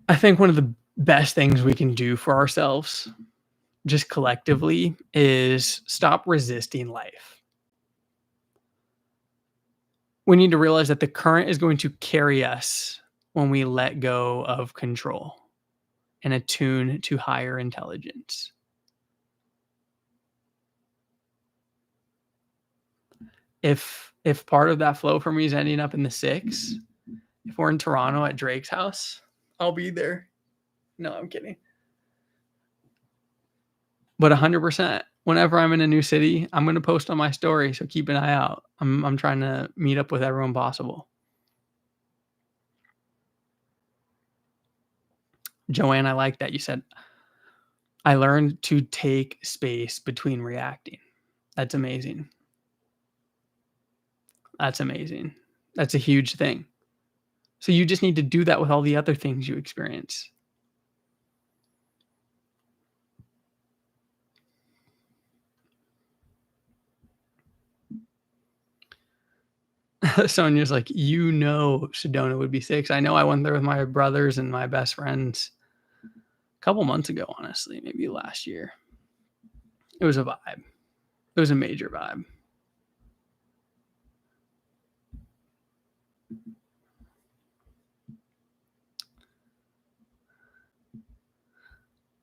I think one of the best things we can do for ourselves, just collectively, is stop resisting life. We need to realize that the current is going to carry us when we let go of control and attune to higher intelligence. If part of that flow for me is ending up in the 6, if we're in Toronto at Drake's house, I'll be there. No, I'm kidding. But 100%, whenever I'm in a new city, I'm going to post on my story, so keep an eye out. I'm trying to meet up with everyone possible. Joanne, I like that you said, I learned to take space between reacting. That's amazing. That's amazing. That's a huge thing. So you just need to do that with all the other things you experience. Sonia's like, you know, Sedona would be 6. I know I went there with my brothers and my best friends a couple months ago, honestly, maybe last year. It was a vibe. It was a major vibe.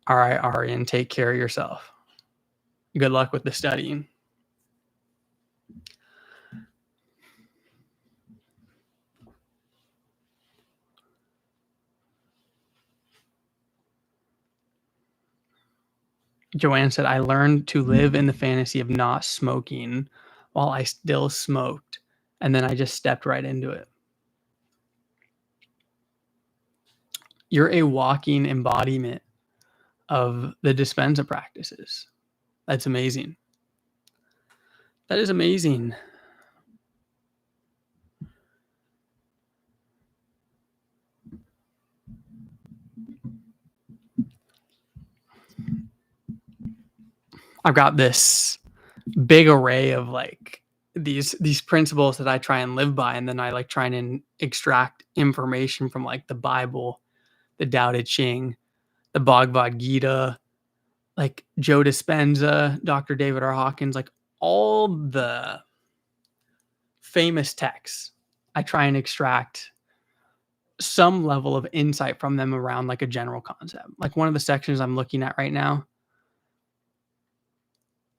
All right, Arian, take care of yourself. Good luck with the studying. Joanne said, I learned to live in the fantasy of not smoking while I still smoked. And then I just stepped right into it. You're a walking embodiment of the Dispenza practices. That's amazing. That is amazing. I've got this big array of like these principles that I try and live by, and then I like trying to extract information from like the Bible, the Tao Te Ching, the Bhagavad Gita, like Joe Dispenza, Dr. David R. Hawkins, like all the famous texts. I try and extract some level of insight from them around like a general concept. Like one of the sections I'm looking at right now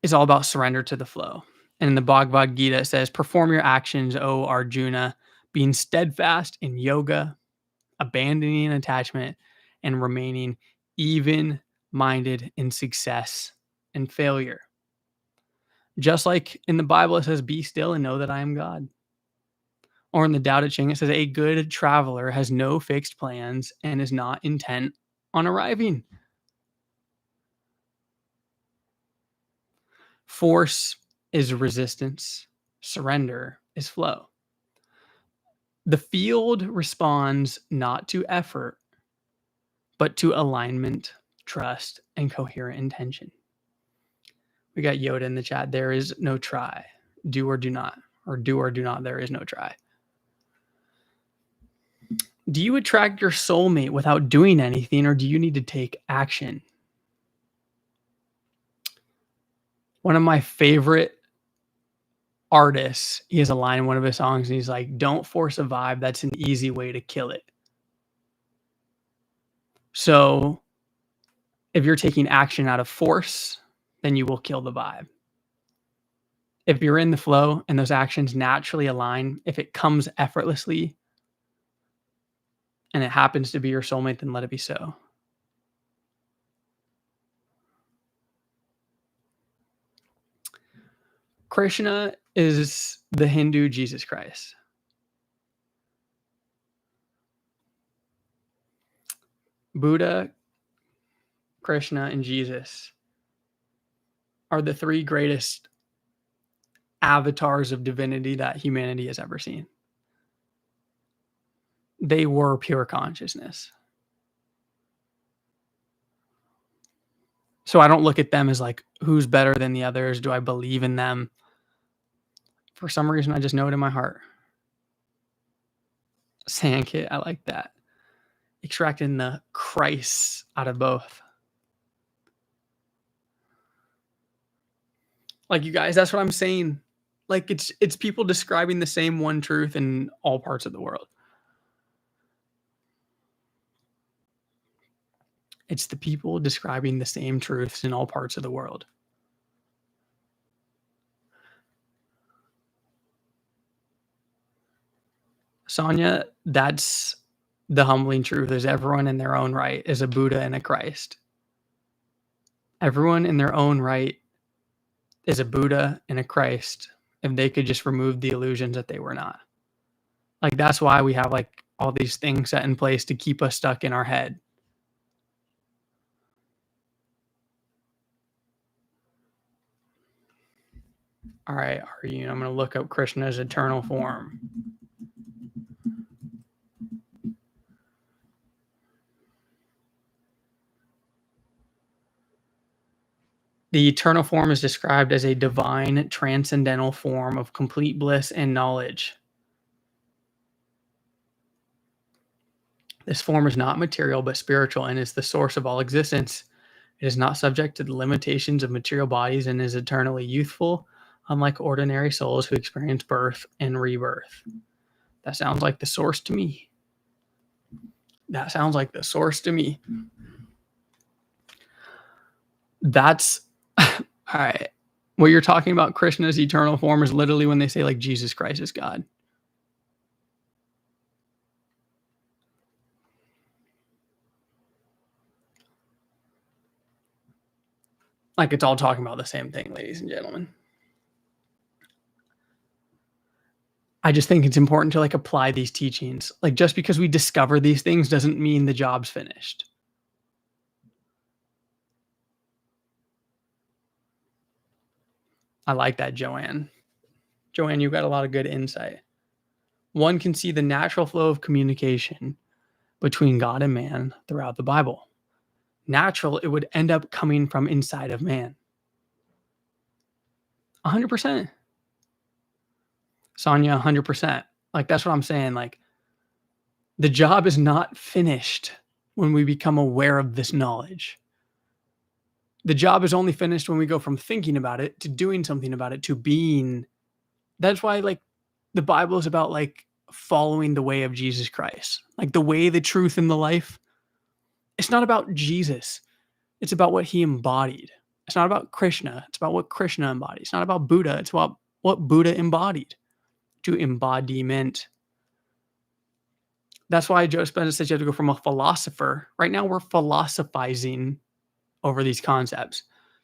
is all about surrender to the flow. And in the Bhagavad Gita, it says, perform your actions, O Arjuna, being steadfast in yoga, abandoning attachment, and remaining even minded in success and failure. Just like in the Bible, it says, be still and know that I am God. Or in the Tao Te Ching, it says, a good traveler has no fixed plans and is not intent on arriving. Force is resistance. Surrender is flow. The field responds not to effort, but to alignment, trust, and coherent intention. We got Yoda in the chat. There is no try. Do or do not. Or do or do not. There is no try. Do you attract your soulmate without doing anything, or do you need to take action? One of my favorite artists, he has a line in one of his songs, and he's like, don't force a vibe. That's an easy way to kill it. So if you're taking action out of force, then you will kill the vibe. If you're in the flow and those actions naturally align, if it comes effortlessly and it happens to be your soulmate, then let it be so. Krishna is the Hindu Jesus Christ. Buddha, Krishna, and Jesus are the three greatest avatars of divinity that humanity has ever seen. They were pure consciousness. So I don't look at them as like, who's better than the others? Do I believe in them? For some reason, I just know it in my heart. Sandkit, I like that. Extracting the Christ out of both. Like, you guys, that's what I'm saying. Like, it's people describing the same one truth in all parts of the world. It's the people describing the same truths in all parts of the world. Sonia, that's the humbling truth, is everyone in their own right is a Buddha and a Christ. Everyone in their own right is a Buddha and a Christ if they could just remove the illusions that they were not. Like, that's why we have like all these things set in place to keep us stuck in our head. All right, Arjun, I'm going to look up Krishna's eternal form. The eternal form is described as a divine, transcendental form of complete bliss and knowledge. This form is not material but spiritual and is the source of all existence. It is not subject to the limitations of material bodies and is eternally youthful, unlike ordinary souls who experience birth and rebirth. That sounds like the source to me. That sounds like the source to me. That's all right. What you're talking about, Krishna's eternal form, is literally when they say like Jesus Christ is God. Like it's all talking about the same thing, ladies and gentlemen. I just think it's important to like apply these teachings. Like just because we discover these things doesn't mean the job's finished. I like that, Joanne. Joanne, you got a lot of good insight. One can see the natural flow of communication between God and man throughout the Bible. Natural, it would end up coming from inside of man. 100%. Sonia, 100%. Like, that's what I'm saying. Like, the job is not finished when we become aware of this knowledge. The job is only finished when we go from thinking about it to doing something about it to being. That's why, like, the Bible is about, like, following the way of Jesus Christ. Like, the way, the truth, and the life. It's not about Jesus. It's about what he embodied. It's not about Krishna. It's about what Krishna embodied. It's not about Buddha. It's about what Buddha embodied. To embodiment. That's why Joe Spencer says you have to go from a philosopher. Right now, we're philosophizing over these concepts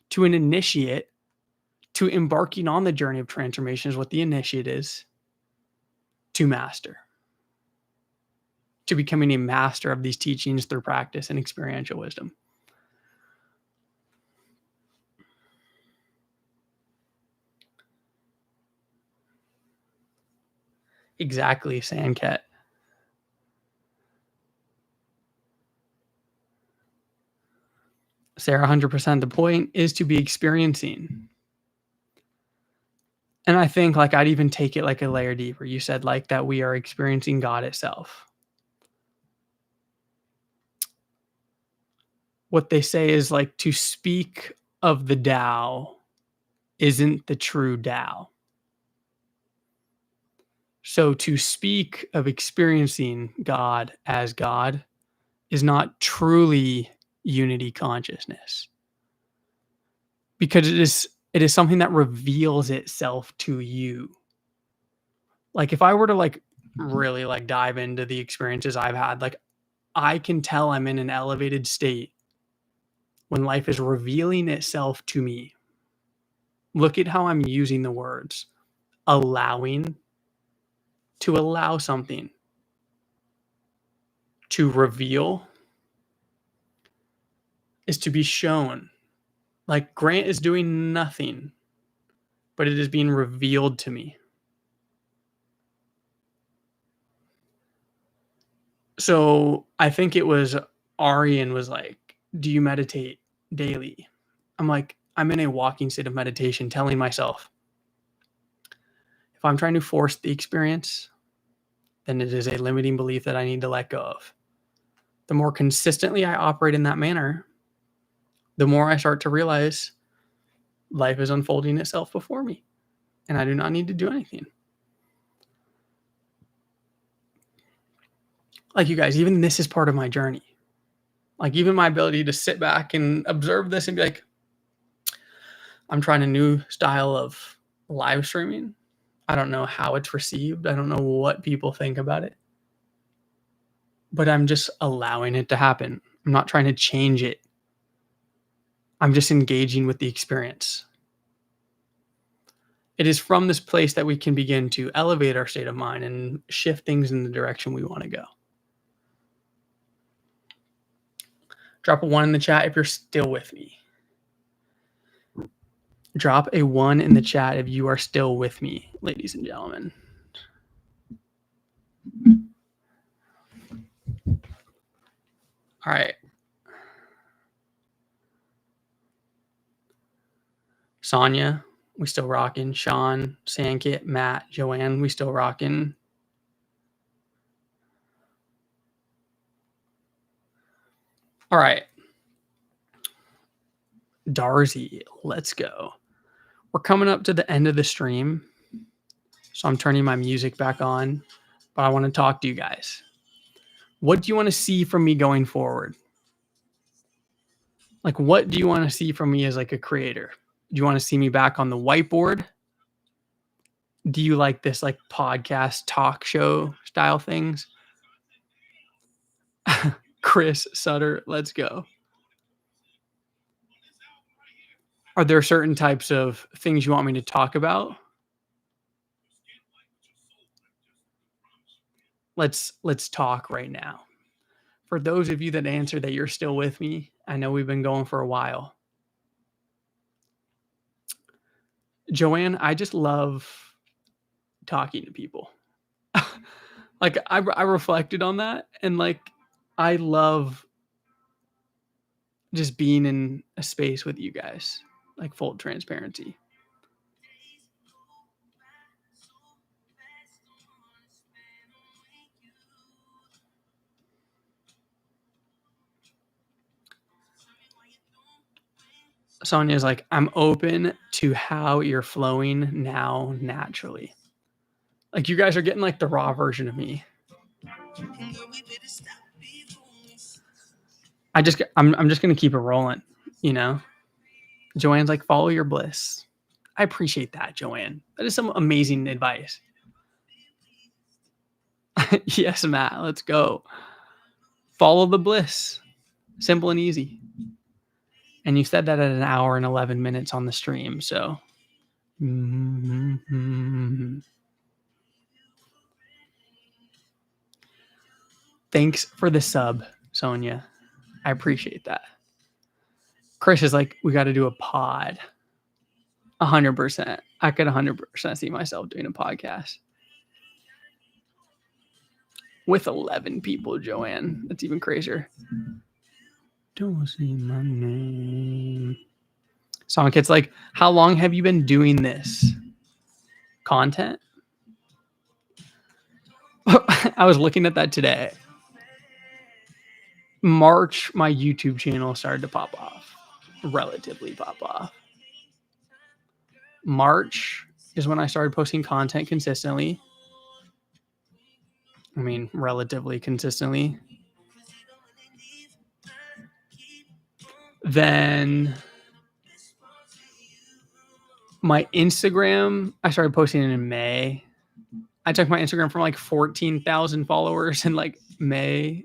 to an initiate, to embarking on the journey of transformation is what the initiate is, to master, to becoming a master of these teachings through practice and experiential wisdom. Exactly, Sandcat. Sarah, 100%. The point is to be experiencing. And I think like I'd even take it like a layer deeper. You said like that we are experiencing God itself. What they say is like to speak of the Tao isn't the true Tao. So to speak of experiencing God as God is not truly unity consciousness. Because it is something that reveals itself to you. Like if I were to like really like dive into the experiences I've had, like I can tell I'm in an elevated state when life is revealing itself to me. Look at how I'm using the words. Allowing, to allow something, to reveal is to be shown. Like Grant is doing nothing, but it is being revealed to me. So I think it was Arian was like, do you meditate daily? I'm like, I'm in a walking state of meditation, telling myself, if I'm trying to force the experience, then it is a limiting belief that I need to let go of. The more consistently I operate in that manner, the more I start to realize life is unfolding itself before me, and I do not need to do anything. Like you guys, even this is part of my journey. Like even my ability to sit back and observe this and be like, I'm trying a new style of live streaming. I don't know how it's received. I don't know what people think about it. But I'm just allowing it to happen. I'm not trying to change it. I'm just engaging with the experience. It is from this place that we can begin to elevate our state of mind and shift things in the direction we want to go. Drop a 1 in the chat if you're still with me. Drop a 1 in the chat if you are still with me, ladies and gentlemen. All right. Sonia, we still rocking. Sean, Sandkit, Matt, Joanne, we still rocking. All right. Darcy, let's go. We're coming up to the end of the stream, so I'm turning my music back on, but I want to talk to you guys. What do you want to see from me going forward? Like, what do you want to see from me as like a creator? Do you want to see me back on the whiteboard? Do you like this like podcast talk show style things? Chris Sutter, let's go. Are there certain types of things you want me to talk about? Let's talk right now. For those of you that answer that you're still with me, I know we've been going for a while. Joanne, I just love talking to people. Like I reflected on that, and like I love just being in a space with you guys, like full transparency. Sonia's like, I'm open to how you're flowing now naturally. Like you guys are getting like the raw version of me. I'm just gonna keep it rolling, you know. Joanne's like, follow your bliss. I appreciate that, Joanne. That is some amazing advice. Yes, Matt, let's go. Follow the bliss. Simple and easy. And you said that at 1 hour and 11 minutes on the stream, so thanks for the sub, Sonia. I appreciate that. Chris is like, we got to do a pod. 100%. I could 100% see myself doing a podcast with 11 people, Joanne. That's even crazier. Don't say my name. Sonic Kid's like, how long have you been doing this content? I was looking at that today. March, my YouTube channel started to pop off, relatively pop off. March is when I started posting content consistently. I mean, relatively consistently. Then my Instagram, I started posting it in May. I took my Instagram from like 14,000 followers in like May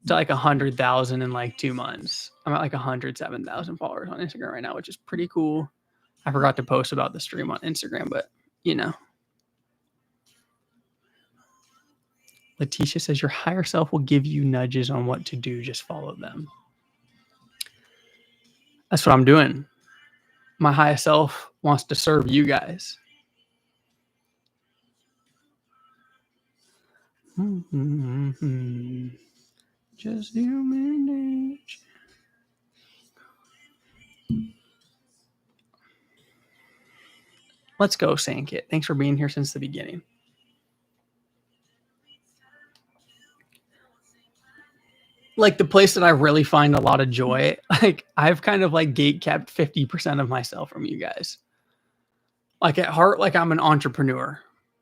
to like 100,000 in like 2 months. I'm at like 107,000 followers on Instagram right now, which is pretty cool. I forgot to post about the stream on Instagram, but you know. Letitia says your higher self will give you nudges on what to do. Just follow them. That's what I'm doing. My higher self wants to serve you guys. Just human nature. Let's go, Sankit. Thanks for being here since the beginning. Like the place that I really find a lot of joy, like I've kind of like gate kept 50% of myself from you guys. Like at heart, like I'm an entrepreneur.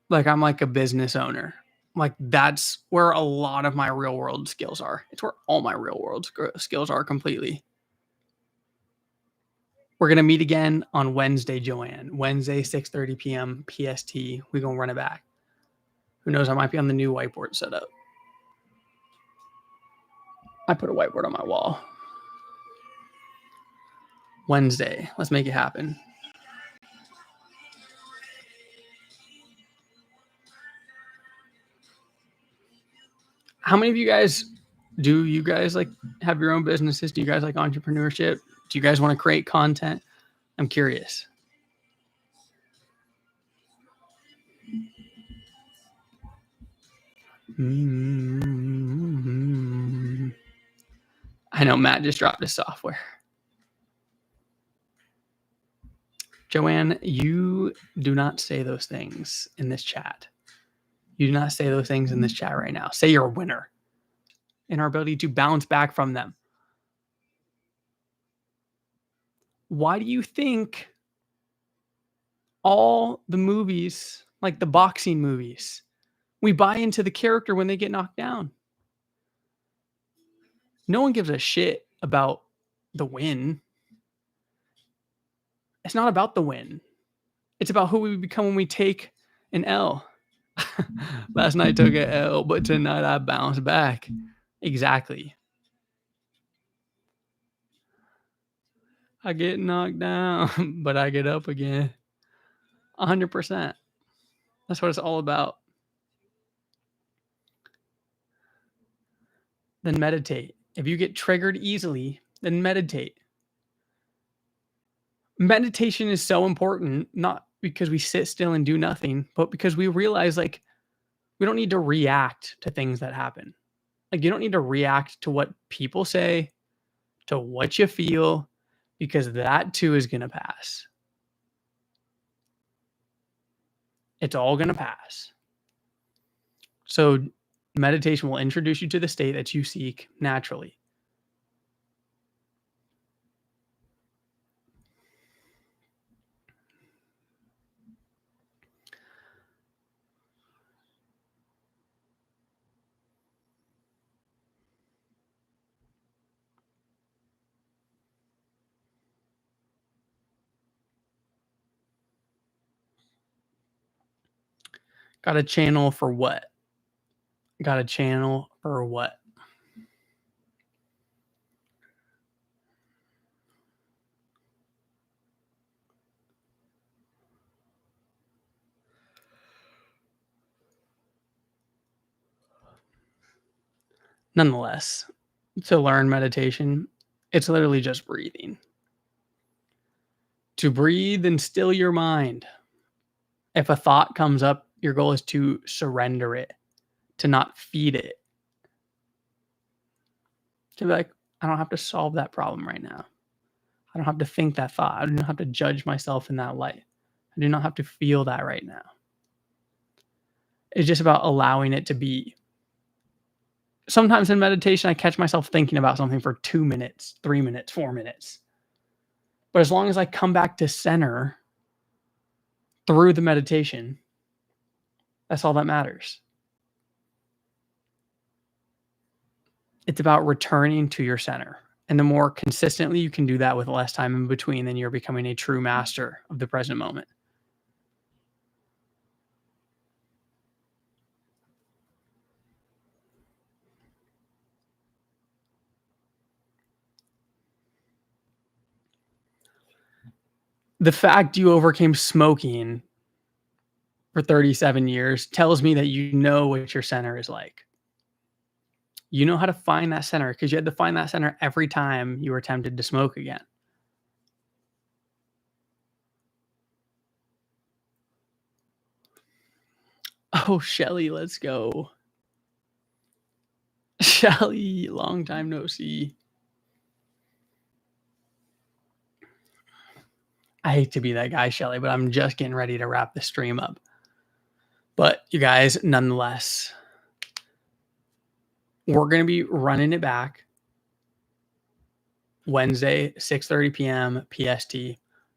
Like I'm like a business owner. Like that's where a lot of my real world skills are. It's where all my real world skills are completely. We're going to meet again on Wednesday, Joanne. Wednesday, 6:30 p.m. PST. We're going to run it back. Who knows? I might be on the new whiteboard setup. I put a whiteboard on my wall. Wednesday. Let's make it happen. How many of you guys like have your own businesses? Do you guys like entrepreneurship? Do you guys want to create content? I'm curious. I know Matt just dropped his software. Joanne, you do not say those things in this chat. You do not say those things in this chat right now. Say you're a winner in our ability to bounce back from them. Why do you think all the movies, like the boxing movies, we buy into the character when they get knocked down? No one gives a shit about the win. It's not about the win. It's about who we become when we take an L. Last night I took an L, but tonight I bounced back. Exactly. I get knocked down, but I get up again. 100%. That's what it's all about. Then meditate. If you get triggered easily, then meditate. Meditation is so important, not because we sit still and do nothing, but because we realize like we don't need to react to things that happen. Like you don't need to react to what people say, to what you feel, because that too is going to pass. It's all going to pass. So meditation will introduce you to the state that you seek naturally. Got a channel for what? Got a channel for what? Nonetheless, to learn meditation, it's literally just breathing. To breathe and still your mind. If a thought comes up, your goal is to surrender it, to not feed it. To be like, I don't have to solve that problem right now. I don't have to think that thought. I do not have to judge myself in that light. I do not have to feel that right now. It's just about allowing it to be. Sometimes in meditation, I catch myself thinking about something for 2 minutes, 3 minutes, 4 minutes. But as long as I come back to center through the meditation, that's all that matters. It's about returning to your center. And the more consistently you can do that with less time in between, then you're becoming a true master of the present moment. The fact you overcame smoking for 37 years tells me that you know what your center is like. You know how to find that center because you had to find that center every time you were tempted to smoke again. Oh, Shelly, let's go. Shelly, long time no see. I hate to be that guy, Shelly, but I'm just getting ready to wrap the stream up. But you guys, nonetheless, we're going to be running it back Wednesday, 6:30 p.m. PST.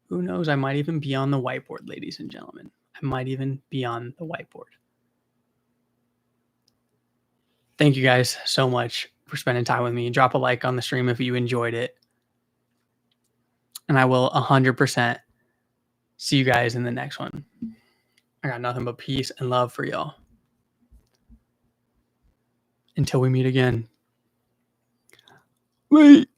Who knows? I might even be on the whiteboard, ladies and gentlemen. I might even be on the whiteboard. Thank you guys so much for spending time with me. Drop a like on the stream if you enjoyed it. And I will 100% see you guys in the next one. I got nothing but peace and love for y'all. Until we meet again. Wait.